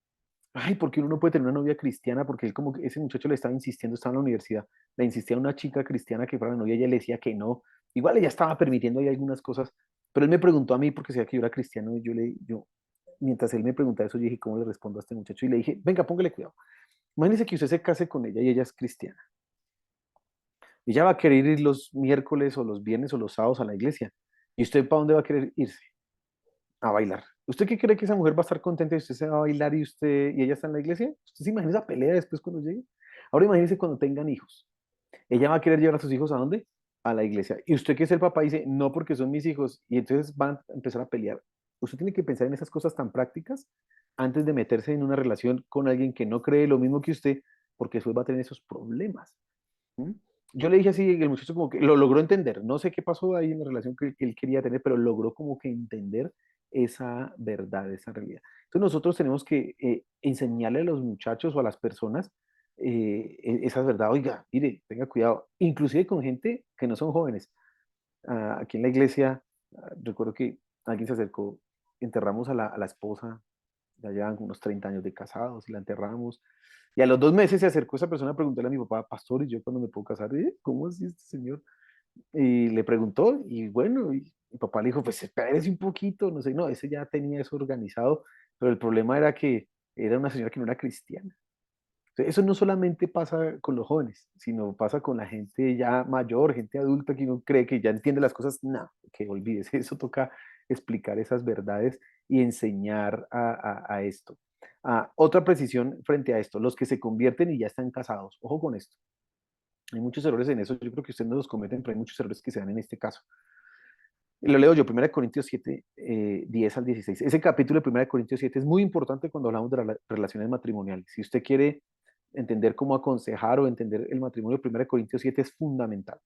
[SPEAKER 2] ay, ¿por qué uno no puede tener una novia cristiana? Porque él como que ese muchacho le estaba insistiendo, estaba en la universidad, le insistía a una chica cristiana que fuera la novia, y ella le decía que no. Igual ella estaba permitiendo ahí algunas cosas, pero él me preguntó a mí porque sabía que yo era cristiano y mientras él me preguntaba eso, yo dije, ¿cómo le respondo a este muchacho? Y le dije, venga, póngale cuidado. Imagínese que usted se case con ella y ella es cristiana. Ella va a querer ir los miércoles o los viernes o los sábados a la iglesia. ¿Y usted para dónde va a querer irse? A bailar. ¿Usted qué cree que esa mujer va a estar contenta si usted se va a bailar y ella está en la iglesia? ¿Usted se imagina esa pelea después cuando llegue? Ahora imagínese cuando tengan hijos. Ella va a querer llevar a sus hijos ¿a dónde? A la iglesia. Y usted que es el papá dice, no porque son mis hijos. Y entonces van a empezar a pelear. Usted tiene que pensar en esas cosas tan prácticas antes de meterse en una relación con alguien que no cree lo mismo que usted, porque después va a tener esos problemas. ¿Mm? Yo le dije así, y el muchacho como que lo logró entender. No sé qué pasó ahí en la relación que él quería tener, pero logró como que entender esa verdad, esa realidad. Entonces nosotros tenemos que enseñarle a los muchachos o a las personas esa verdad. Oiga, mire, tenga cuidado, inclusive con gente que no son jóvenes. Aquí en la iglesia, recuerdo que alguien se acercó, enterramos a la esposa, ya llevan unos 30 años de casados y la enterramos. Y a los 2 meses se acercó esa persona a preguntarle a mi papá, pastor, ¿y yo cuándo me puedo casar? ¿Cómo así este señor? Y le preguntó, y bueno, y mi papá le dijo, pues espérese un poquito, no sé, no, ese ya tenía eso organizado, pero el problema era que era una señora que no era cristiana. Sea, eso no solamente pasa con los jóvenes, sino pasa con la gente ya mayor, gente adulta que uno cree que ya entiende las cosas. No, que olvídese, eso toca explicar esas verdades y enseñar a esto. Otra precisión frente a esto, los que se convierten y ya están casados. Ojo con esto. Hay muchos errores en eso, yo creo que ustedes no los cometen, pero hay muchos errores que se dan en este caso. Lo leo yo, 1 Corintios 7, 10 al 16. Ese capítulo de 1 Corintios 7 es muy importante cuando hablamos de las relaciones matrimoniales. Si usted quiere entender cómo aconsejar o entender el matrimonio, 1 Corintios 7 es fundamental,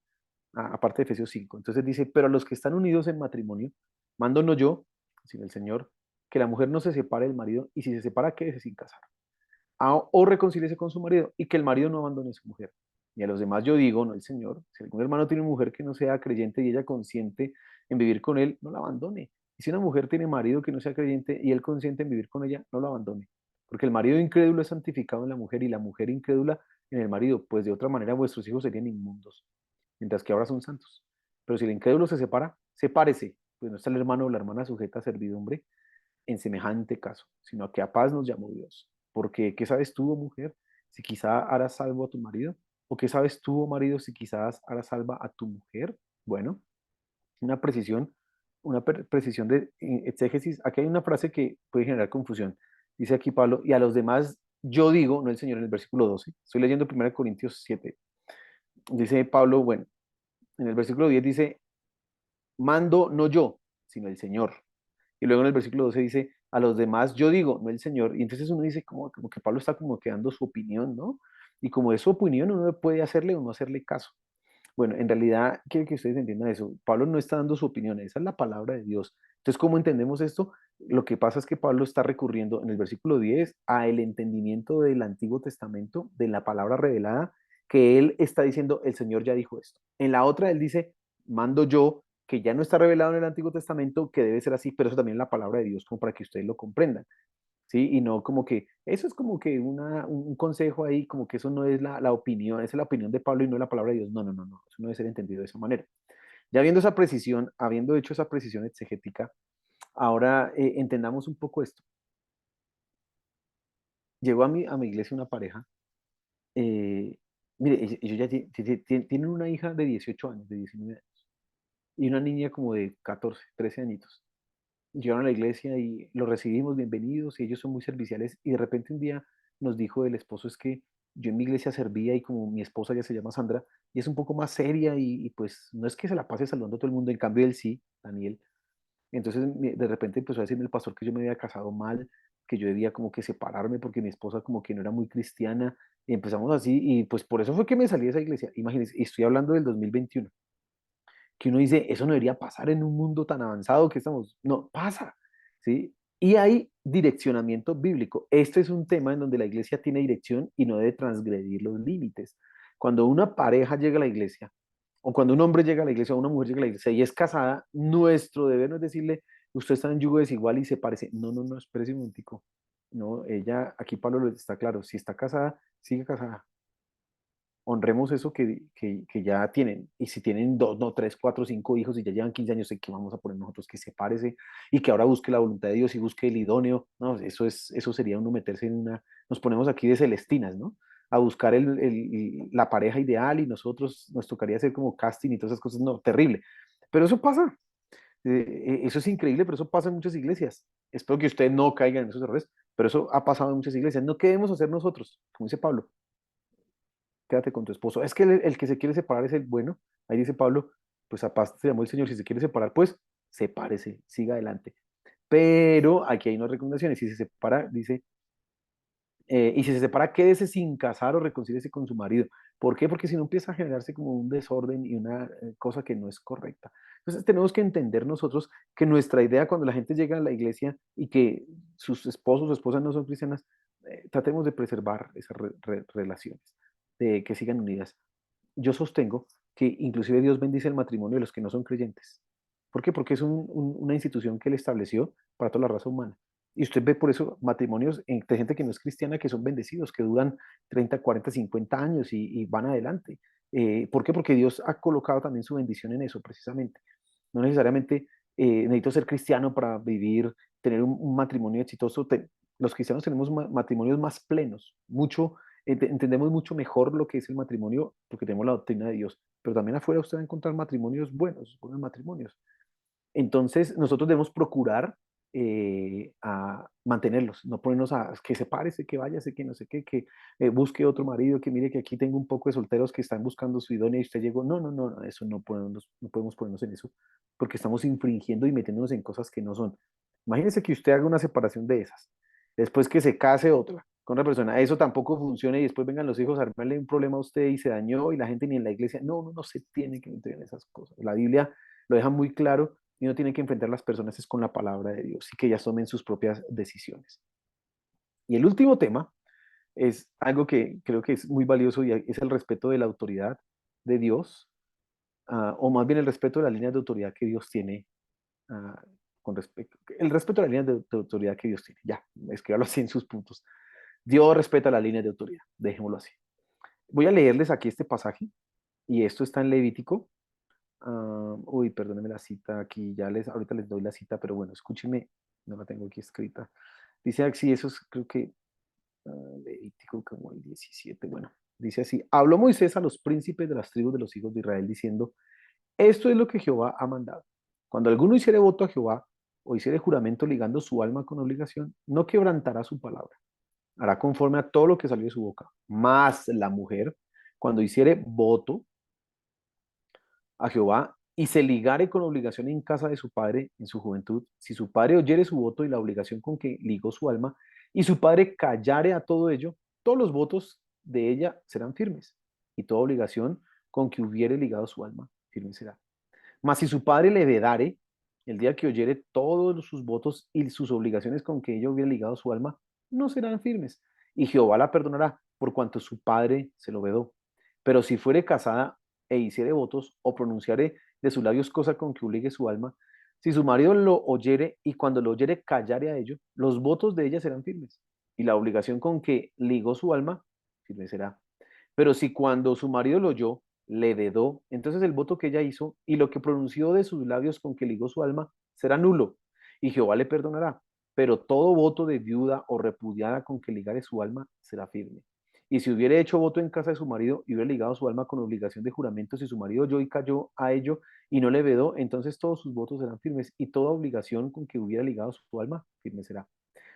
[SPEAKER 2] aparte de Efesios 5. Entonces dice, pero a los que están unidos en matrimonio, mando no yo, sino el Señor, que la mujer no se separe del marido, y si se separa, quédese sin casar. O reconcíliese con su marido, y que el marido no abandone a su mujer. Y a los demás yo digo, no el Señor, si algún hermano tiene una mujer que no sea creyente y ella consiente en vivir con él, no la abandone. Y si una mujer tiene marido que no sea creyente y él consiente en vivir con ella, no la abandone. Porque el marido incrédulo es santificado en la mujer y la mujer incrédula en el marido, pues de otra manera vuestros hijos serían inmundos, mientras que ahora son santos. Pero si el incrédulo se separa, sepárese, pues no está el hermano o la hermana sujeta a servidumbre en semejante caso, sino a que a paz nos llamó Dios. Porque, ¿qué sabes tú, oh mujer, si quizá harás salvo a tu marido? ¿O qué sabes tú, oh marido, si quizás harás salva a tu mujer? Bueno, una precisión, precisión de exégesis. Aquí hay una frase que puede generar confusión. Dice aquí Pablo, y a los demás yo digo, no el Señor en el versículo 12, estoy leyendo 1 Corintios 7. Dice Pablo, bueno, en el versículo 10 dice, mando no yo, sino el Señor. Y luego en el versículo 12 dice, a los demás yo digo, no el Señor. Y entonces uno dice como que Pablo está como que dando su opinión, ¿no? Y como es su opinión, uno puede hacerle o no hacerle caso. Bueno, en realidad, quiero que ustedes entiendan eso. Pablo no está dando su opinión, esa es la palabra de Dios. Entonces, ¿cómo entendemos esto? Lo que pasa es que Pablo está recurriendo en el versículo 10 a el entendimiento del Antiguo Testamento, de la palabra revelada, que él está diciendo, el Señor ya dijo esto. En la otra, él dice, mando yo, que ya no está revelado en el Antiguo Testamento, que debe ser así, pero eso también es la palabra de Dios, como para que ustedes lo comprendan. ¿Sí? Y no como que, eso es como que un consejo ahí, como que eso no es la opinión, esa es la opinión de Pablo y no la palabra de Dios. No, no, no, no, eso no debe ser entendido de esa manera. Ya viendo esa precisión, habiendo hecho esa precisión exegética, ahora entendamos un poco esto. Llegó a mi iglesia una pareja, eh, mire, ellos ya tienen una hija de 18 años, de 19 años, y una niña como de 14, 13 añitos. Llegaron a la iglesia y los recibimos, bienvenidos, y ellos son muy serviciales, y de repente un día nos dijo el esposo, es que yo en mi iglesia servía y como mi esposa ya se llama Sandra, y es un poco más seria y pues no es que se la pase saludando a todo el mundo, en cambio él sí, Daniel. Entonces de repente empezó a decirme el pastor que yo me había casado mal, que yo debía como que separarme porque mi esposa como que no era muy cristiana, y empezamos así, y pues por eso fue que me salí de esa iglesia. Imagínense, y estoy hablando del 2021 que uno dice, eso no debería pasar en un mundo tan avanzado que estamos. No, pasa, ¿sí? Y hay direccionamiento bíblico. Este es un tema en donde la iglesia tiene dirección y no debe transgredir los límites. Cuando una pareja llega a la iglesia, o cuando un hombre llega a la iglesia, o una mujer llega a la iglesia y es casada, nuestro deber no es decirle, usted está en yugo desigual y se parece. No, no, no, espérese un momentico. No, ella, aquí Pablo lo está claro, si está casada, sigue casada, honremos eso que ya tienen. Y si tienen dos, no, tres, cuatro, cinco hijos y ya llevan 15 años, ¿qué vamos a poner nosotros? Que se parece y que ahora busque la voluntad de Dios y busque el idóneo. No, eso sería uno meterse en una, nos ponemos aquí de celestinas, ¿no? A buscar la pareja ideal y nosotros nos tocaría hacer como casting y todas esas cosas. No, terrible. Pero eso pasa. Eso es increíble, pero eso pasa en muchas iglesias. Espero que usted no caiga en esos errores, pero eso ha pasado en muchas iglesias. No, ¿qué debemos hacer nosotros? Como dice Pablo, quédate con tu esposo. Es que el que se quiere separar es el bueno. Ahí dice Pablo, pues a paz te llamó el Señor. Si se quiere separar, pues sepárese, siga adelante. Pero aquí hay unas recomendaciones. Si se separa, dice, y si se separa, quédese sin casar o reconcíliese con su marido. ¿Por qué? Porque si no empieza a generarse como un desorden y una cosa que no es correcta. Entonces tenemos que entender nosotros que nuestra idea cuando la gente llega a la iglesia y que sus esposos o esposas no son cristianas, tratemos de preservar esas relaciones, de que sigan unidas. Yo sostengo que inclusive Dios bendice el matrimonio de los que no son creyentes. ¿Por qué? Porque es una institución que él estableció para toda la raza humana. Y usted ve por eso matrimonios entre gente que no es cristiana que son bendecidos, que duran 30, 40, 50 años y van adelante. ¿Por qué? Porque Dios ha colocado también su bendición en eso, precisamente. No necesariamente necesito ser cristiano para vivir, tener un matrimonio exitoso. Los cristianos tenemos matrimonios más plenos, entendemos mucho mejor lo que es el matrimonio porque tenemos la doctrina de Dios, pero también afuera usted va a encontrar matrimonios buenos matrimonios. Entonces, nosotros debemos procurar a mantenerlos, no ponernos a que se parece, que váyase, que no sé qué, que busque otro marido, que mire que aquí tengo un poco de solteros que están buscando su idónea y usted llegó. No, no, no, no, eso no podemos ponernos en eso, porque estamos infringiendo y metiéndonos en cosas que no son. Imagínese que usted haga una separación de esas, después que se case otra con otra persona, eso tampoco funciona y después vengan los hijos a armarle un problema a usted y se dañó y la gente ni en la iglesia. No, no, no se tiene que meter en esas cosas. La Biblia lo deja muy claro y uno tiene que enfrentar a las personas es con la palabra de Dios y que ellas tomen sus propias decisiones. Y el último tema es algo que creo que es muy valioso y es el respeto de la autoridad de Dios, o más bien el respeto de la línea de autoridad que Dios tiene, con respecto, el respeto a la línea de autoridad que Dios tiene. Ya, escríbalo así en sus puntos. Dios respeta la línea de autoridad, dejémoslo así. Voy a leerles aquí este pasaje y esto está en Levítico. Uy, perdónenme la cita aquí, ahorita les doy la cita, pero bueno, escúchenme, no la tengo aquí escrita. Dice así, eso es, creo que Levítico como el 17, bueno, dice así, habló Moisés a los príncipes de las tribus de los hijos de Israel diciendo, esto es lo que Jehová ha mandado. Cuando alguno hiciere voto a Jehová o hiciere juramento ligando su alma con obligación, no quebrantará su palabra, hará conforme a todo lo que salió de su boca. Mas la mujer, cuando hiciere voto a Jehová, y se ligare con obligación en casa de su padre en su juventud, si su padre oyere su voto y la obligación con que ligó su alma, y su padre callare a todo ello, todos los votos de ella serán firmes, y toda obligación con que hubiere ligado su alma, firme será. Mas si su padre le vedare, el día que oyere todos sus votos y sus obligaciones con que ella hubiera ligado su alma, no serán firmes. Y Jehová la perdonará por cuanto su padre se lo vedó. Pero si fuere casada e hiciere votos o pronunciare de sus labios cosa con que obligue su alma, si su marido lo oyere y cuando lo oyere callare a ello, los votos de ella serán firmes. Y la obligación con que ligó su alma, firme será. Pero si cuando su marido lo oyó, le vedó, entonces el voto que ella hizo y lo que pronunció de sus labios con que ligó su alma será nulo, y Jehová le perdonará. Pero todo voto de viuda o repudiada con que ligare su alma será firme. Y si hubiere hecho voto en casa de su marido y hubiera ligado su alma con obligación de juramento, si su marido oyó y cayó a ello y no le vedó, entonces todos sus votos serán firmes y toda obligación con que hubiera ligado su alma firme será.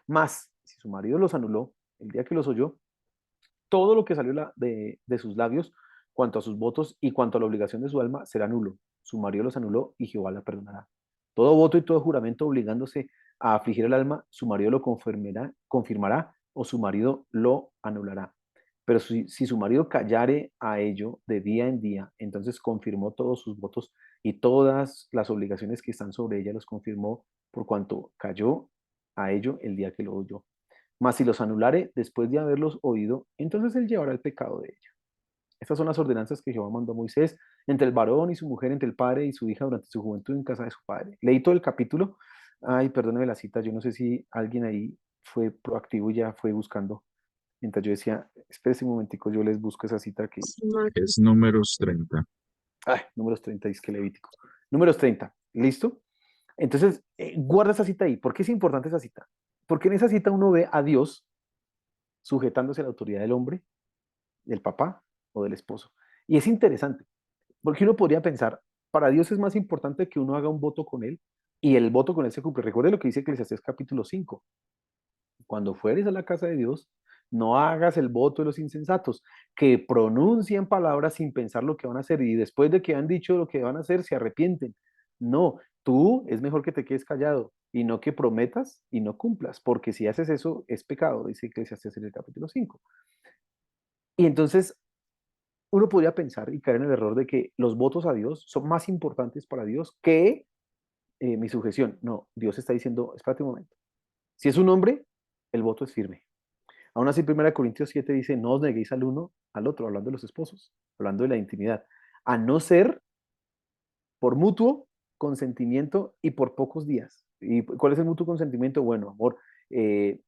[SPEAKER 2] Mas, si su marido los anuló el día que los oyó, todo lo que salió de sus labios, cuanto a sus votos y cuanto a la obligación de su alma, será nulo. Su marido los anuló y Jehová la perdonará. Todo voto y todo juramento obligándose a afligir el alma, su marido lo confirmará o su marido lo anulará. Pero si su marido callare a ello de día en día, entonces confirmó todos sus votos y todas las obligaciones que están sobre ella los confirmó por cuanto cayó a ello el día que lo oyó. Mas si los anulare después de haberlos oído, entonces él llevará el pecado de ella. Estas son las ordenanzas que Jehová mandó a Moisés entre el varón y su mujer, entre el padre y su hija durante su juventud en casa de su padre. Leí todo el capítulo. Ay, perdóneme la cita. Yo no sé si alguien ahí fue proactivo y ya fue buscando. Mientras yo decía, espérese un momentico, yo les busco esa cita que...
[SPEAKER 6] Es Números 30.
[SPEAKER 2] Ay, números 30, es que Levítico. Números 30, ¿listo? Entonces, guarda esa cita ahí. ¿Por qué es importante esa cita? Porque en esa cita uno ve a Dios sujetándose a la autoridad del hombre, del papá o del esposo. Y es interesante, porque uno podría pensar, para Dios es más importante que uno haga un voto con él y el voto con él se cumple. Recuerde lo que dice Eclesiastés capítulo 5. Cuando fueres a la casa de Dios, no hagas el voto de los insensatos, que pronuncian palabras sin pensar lo que van a hacer y después de que han dicho lo que van a hacer, se arrepienten. No, tú es mejor que te quedes callado y no que prometas y no cumplas, porque si haces eso es pecado, dice Eclesiastés en el capítulo 5. Y entonces uno podría pensar y caer en el error de que los votos a Dios son más importantes para Dios que mi sujeción. No, Dios está diciendo, espérate un momento. Si es un hombre, el voto es firme. Aún así, 1 Corintios 7 dice, no os neguéis al uno al otro, hablando de los esposos, hablando de la intimidad, a no ser por mutuo consentimiento y por pocos días. ¿Y cuál es el mutuo consentimiento? Bueno, amor, eh,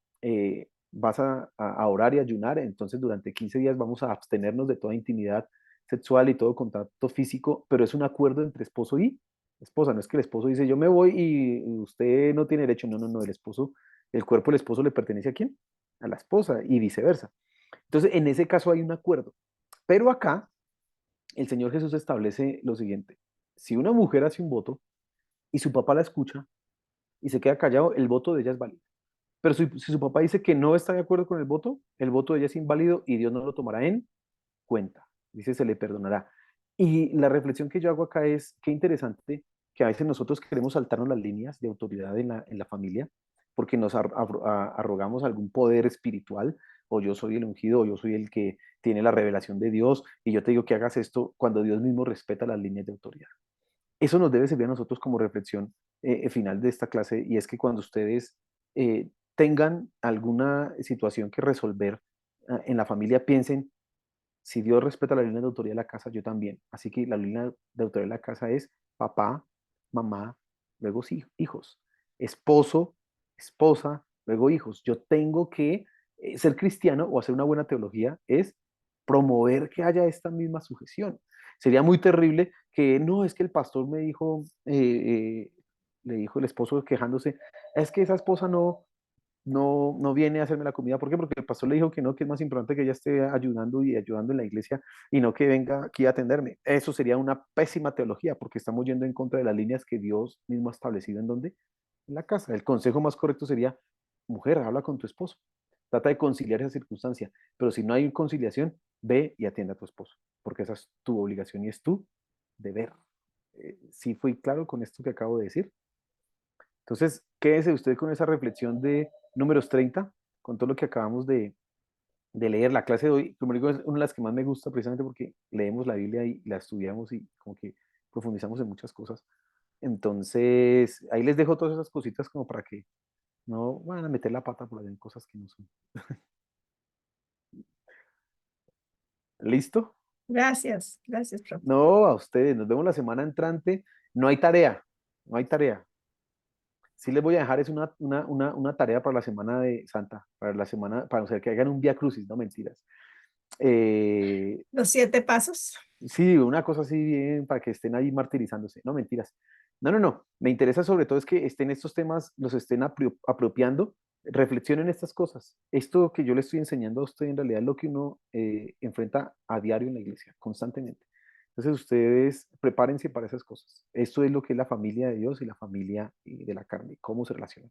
[SPEAKER 2] vas a orar y ayunar, entonces durante 15 días vamos a abstenernos de toda intimidad sexual y todo contacto físico, pero es un acuerdo entre esposo y esposa. No es que el esposo dice, yo me voy y usted no tiene derecho. No, no, no, el esposo, el cuerpo del esposo le pertenece ¿a quién? A la esposa y viceversa. Entonces, en ese caso hay un acuerdo. Pero acá, el Señor Jesús establece lo siguiente. Si una mujer hace un voto y su papá la escucha y se queda callado, el voto de ella es válido. Pero si su papá dice que no está de acuerdo con el voto de ella es inválido y Dios no lo tomará en cuenta. Dice, se le perdonará. Y la reflexión que yo hago acá es, qué interesante que a veces nosotros queremos saltarnos las líneas de autoridad en la familia porque nos arrogamos algún poder espiritual, o yo soy el ungido, o yo soy el que tiene la revelación de Dios, y yo te digo que hagas esto cuando Dios mismo respeta las líneas de autoridad. Eso nos debe servir a nosotros como reflexión final de esta clase, y es que cuando ustedes tengan alguna situación que resolver en la familia, piensen, si Dios respeta la línea de autoridad de la casa, yo también. Así que la línea de autoridad de la casa es papá, mamá, luego hijos, esposo, esposa, luego hijos. Yo tengo que ser cristiano o hacer una buena teología es promover que haya esta misma sujeción. Sería muy terrible que no, es que el pastor me dijo, le dijo el esposo quejándose, es que esa esposa no viene a hacerme la comida. ¿Por qué? Porque el pastor le dijo que no, que es más importante que ella esté ayudando y ayudando en la iglesia y no que venga aquí a atenderme. Eso sería una pésima teología porque estamos yendo en contra de las líneas que Dios mismo ha establecido en donde, en la casa. El consejo más correcto sería, mujer, habla con tu esposo. Trata de conciliar esa circunstancia. Pero si no hay conciliación, ve y atiende a tu esposo, porque esa es tu obligación y es tu deber. sí fui claro con esto que acabo de decir. Entonces, quédese usted con esa reflexión de Números 30, con todo lo que acabamos de leer. La clase de hoy, como digo, es una de las que más me gusta precisamente porque leemos la Biblia y la estudiamos y como que profundizamos en muchas cosas. Entonces, ahí les dejo todas esas cositas como para que no van a meter la pata por ahí en cosas que no son. ¿Listo?
[SPEAKER 3] Gracias, profe.
[SPEAKER 2] No, a ustedes. Nos vemos la semana entrante. No hay tarea, no hay tarea. Sí les voy a dejar es una tarea para la semana de Santa, para la semana, para o sea, que hagan un Vía Crucis, no mentiras.
[SPEAKER 3] Los 7 pasos.
[SPEAKER 2] Sí, una cosa así bien para que estén ahí martirizándose. No, mentiras. No. Me interesa sobre todo es que estén estos temas, los estén apropiando, reflexionen estas cosas. Esto que yo le estoy enseñando a usted en realidad es lo que uno enfrenta a diario en la iglesia, constantemente. Entonces ustedes prepárense para esas cosas. Esto es lo que es la familia de Dios y la familia de la carne, cómo se relacionan.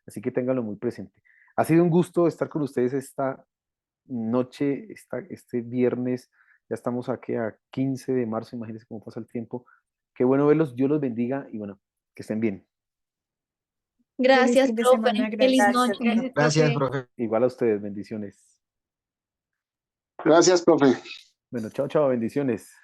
[SPEAKER 2] Así que ténganlo muy presente. Ha sido un gusto estar con ustedes esta noche, este viernes. Ya estamos aquí a 15 de marzo, imagínense cómo pasa el tiempo. Qué bueno verlos, Dios los bendiga y bueno, que estén bien.
[SPEAKER 3] Feliz
[SPEAKER 9] Gracias,
[SPEAKER 3] fin de
[SPEAKER 9] profe.
[SPEAKER 3] semana.
[SPEAKER 9] Feliz
[SPEAKER 3] Gracias.
[SPEAKER 9] noche.
[SPEAKER 10] Gracias,
[SPEAKER 1] Gracias,
[SPEAKER 10] profe.
[SPEAKER 1] profe.
[SPEAKER 2] Igual a ustedes, bendiciones.
[SPEAKER 11] Gracias, profe.
[SPEAKER 2] Bueno, chao, bendiciones.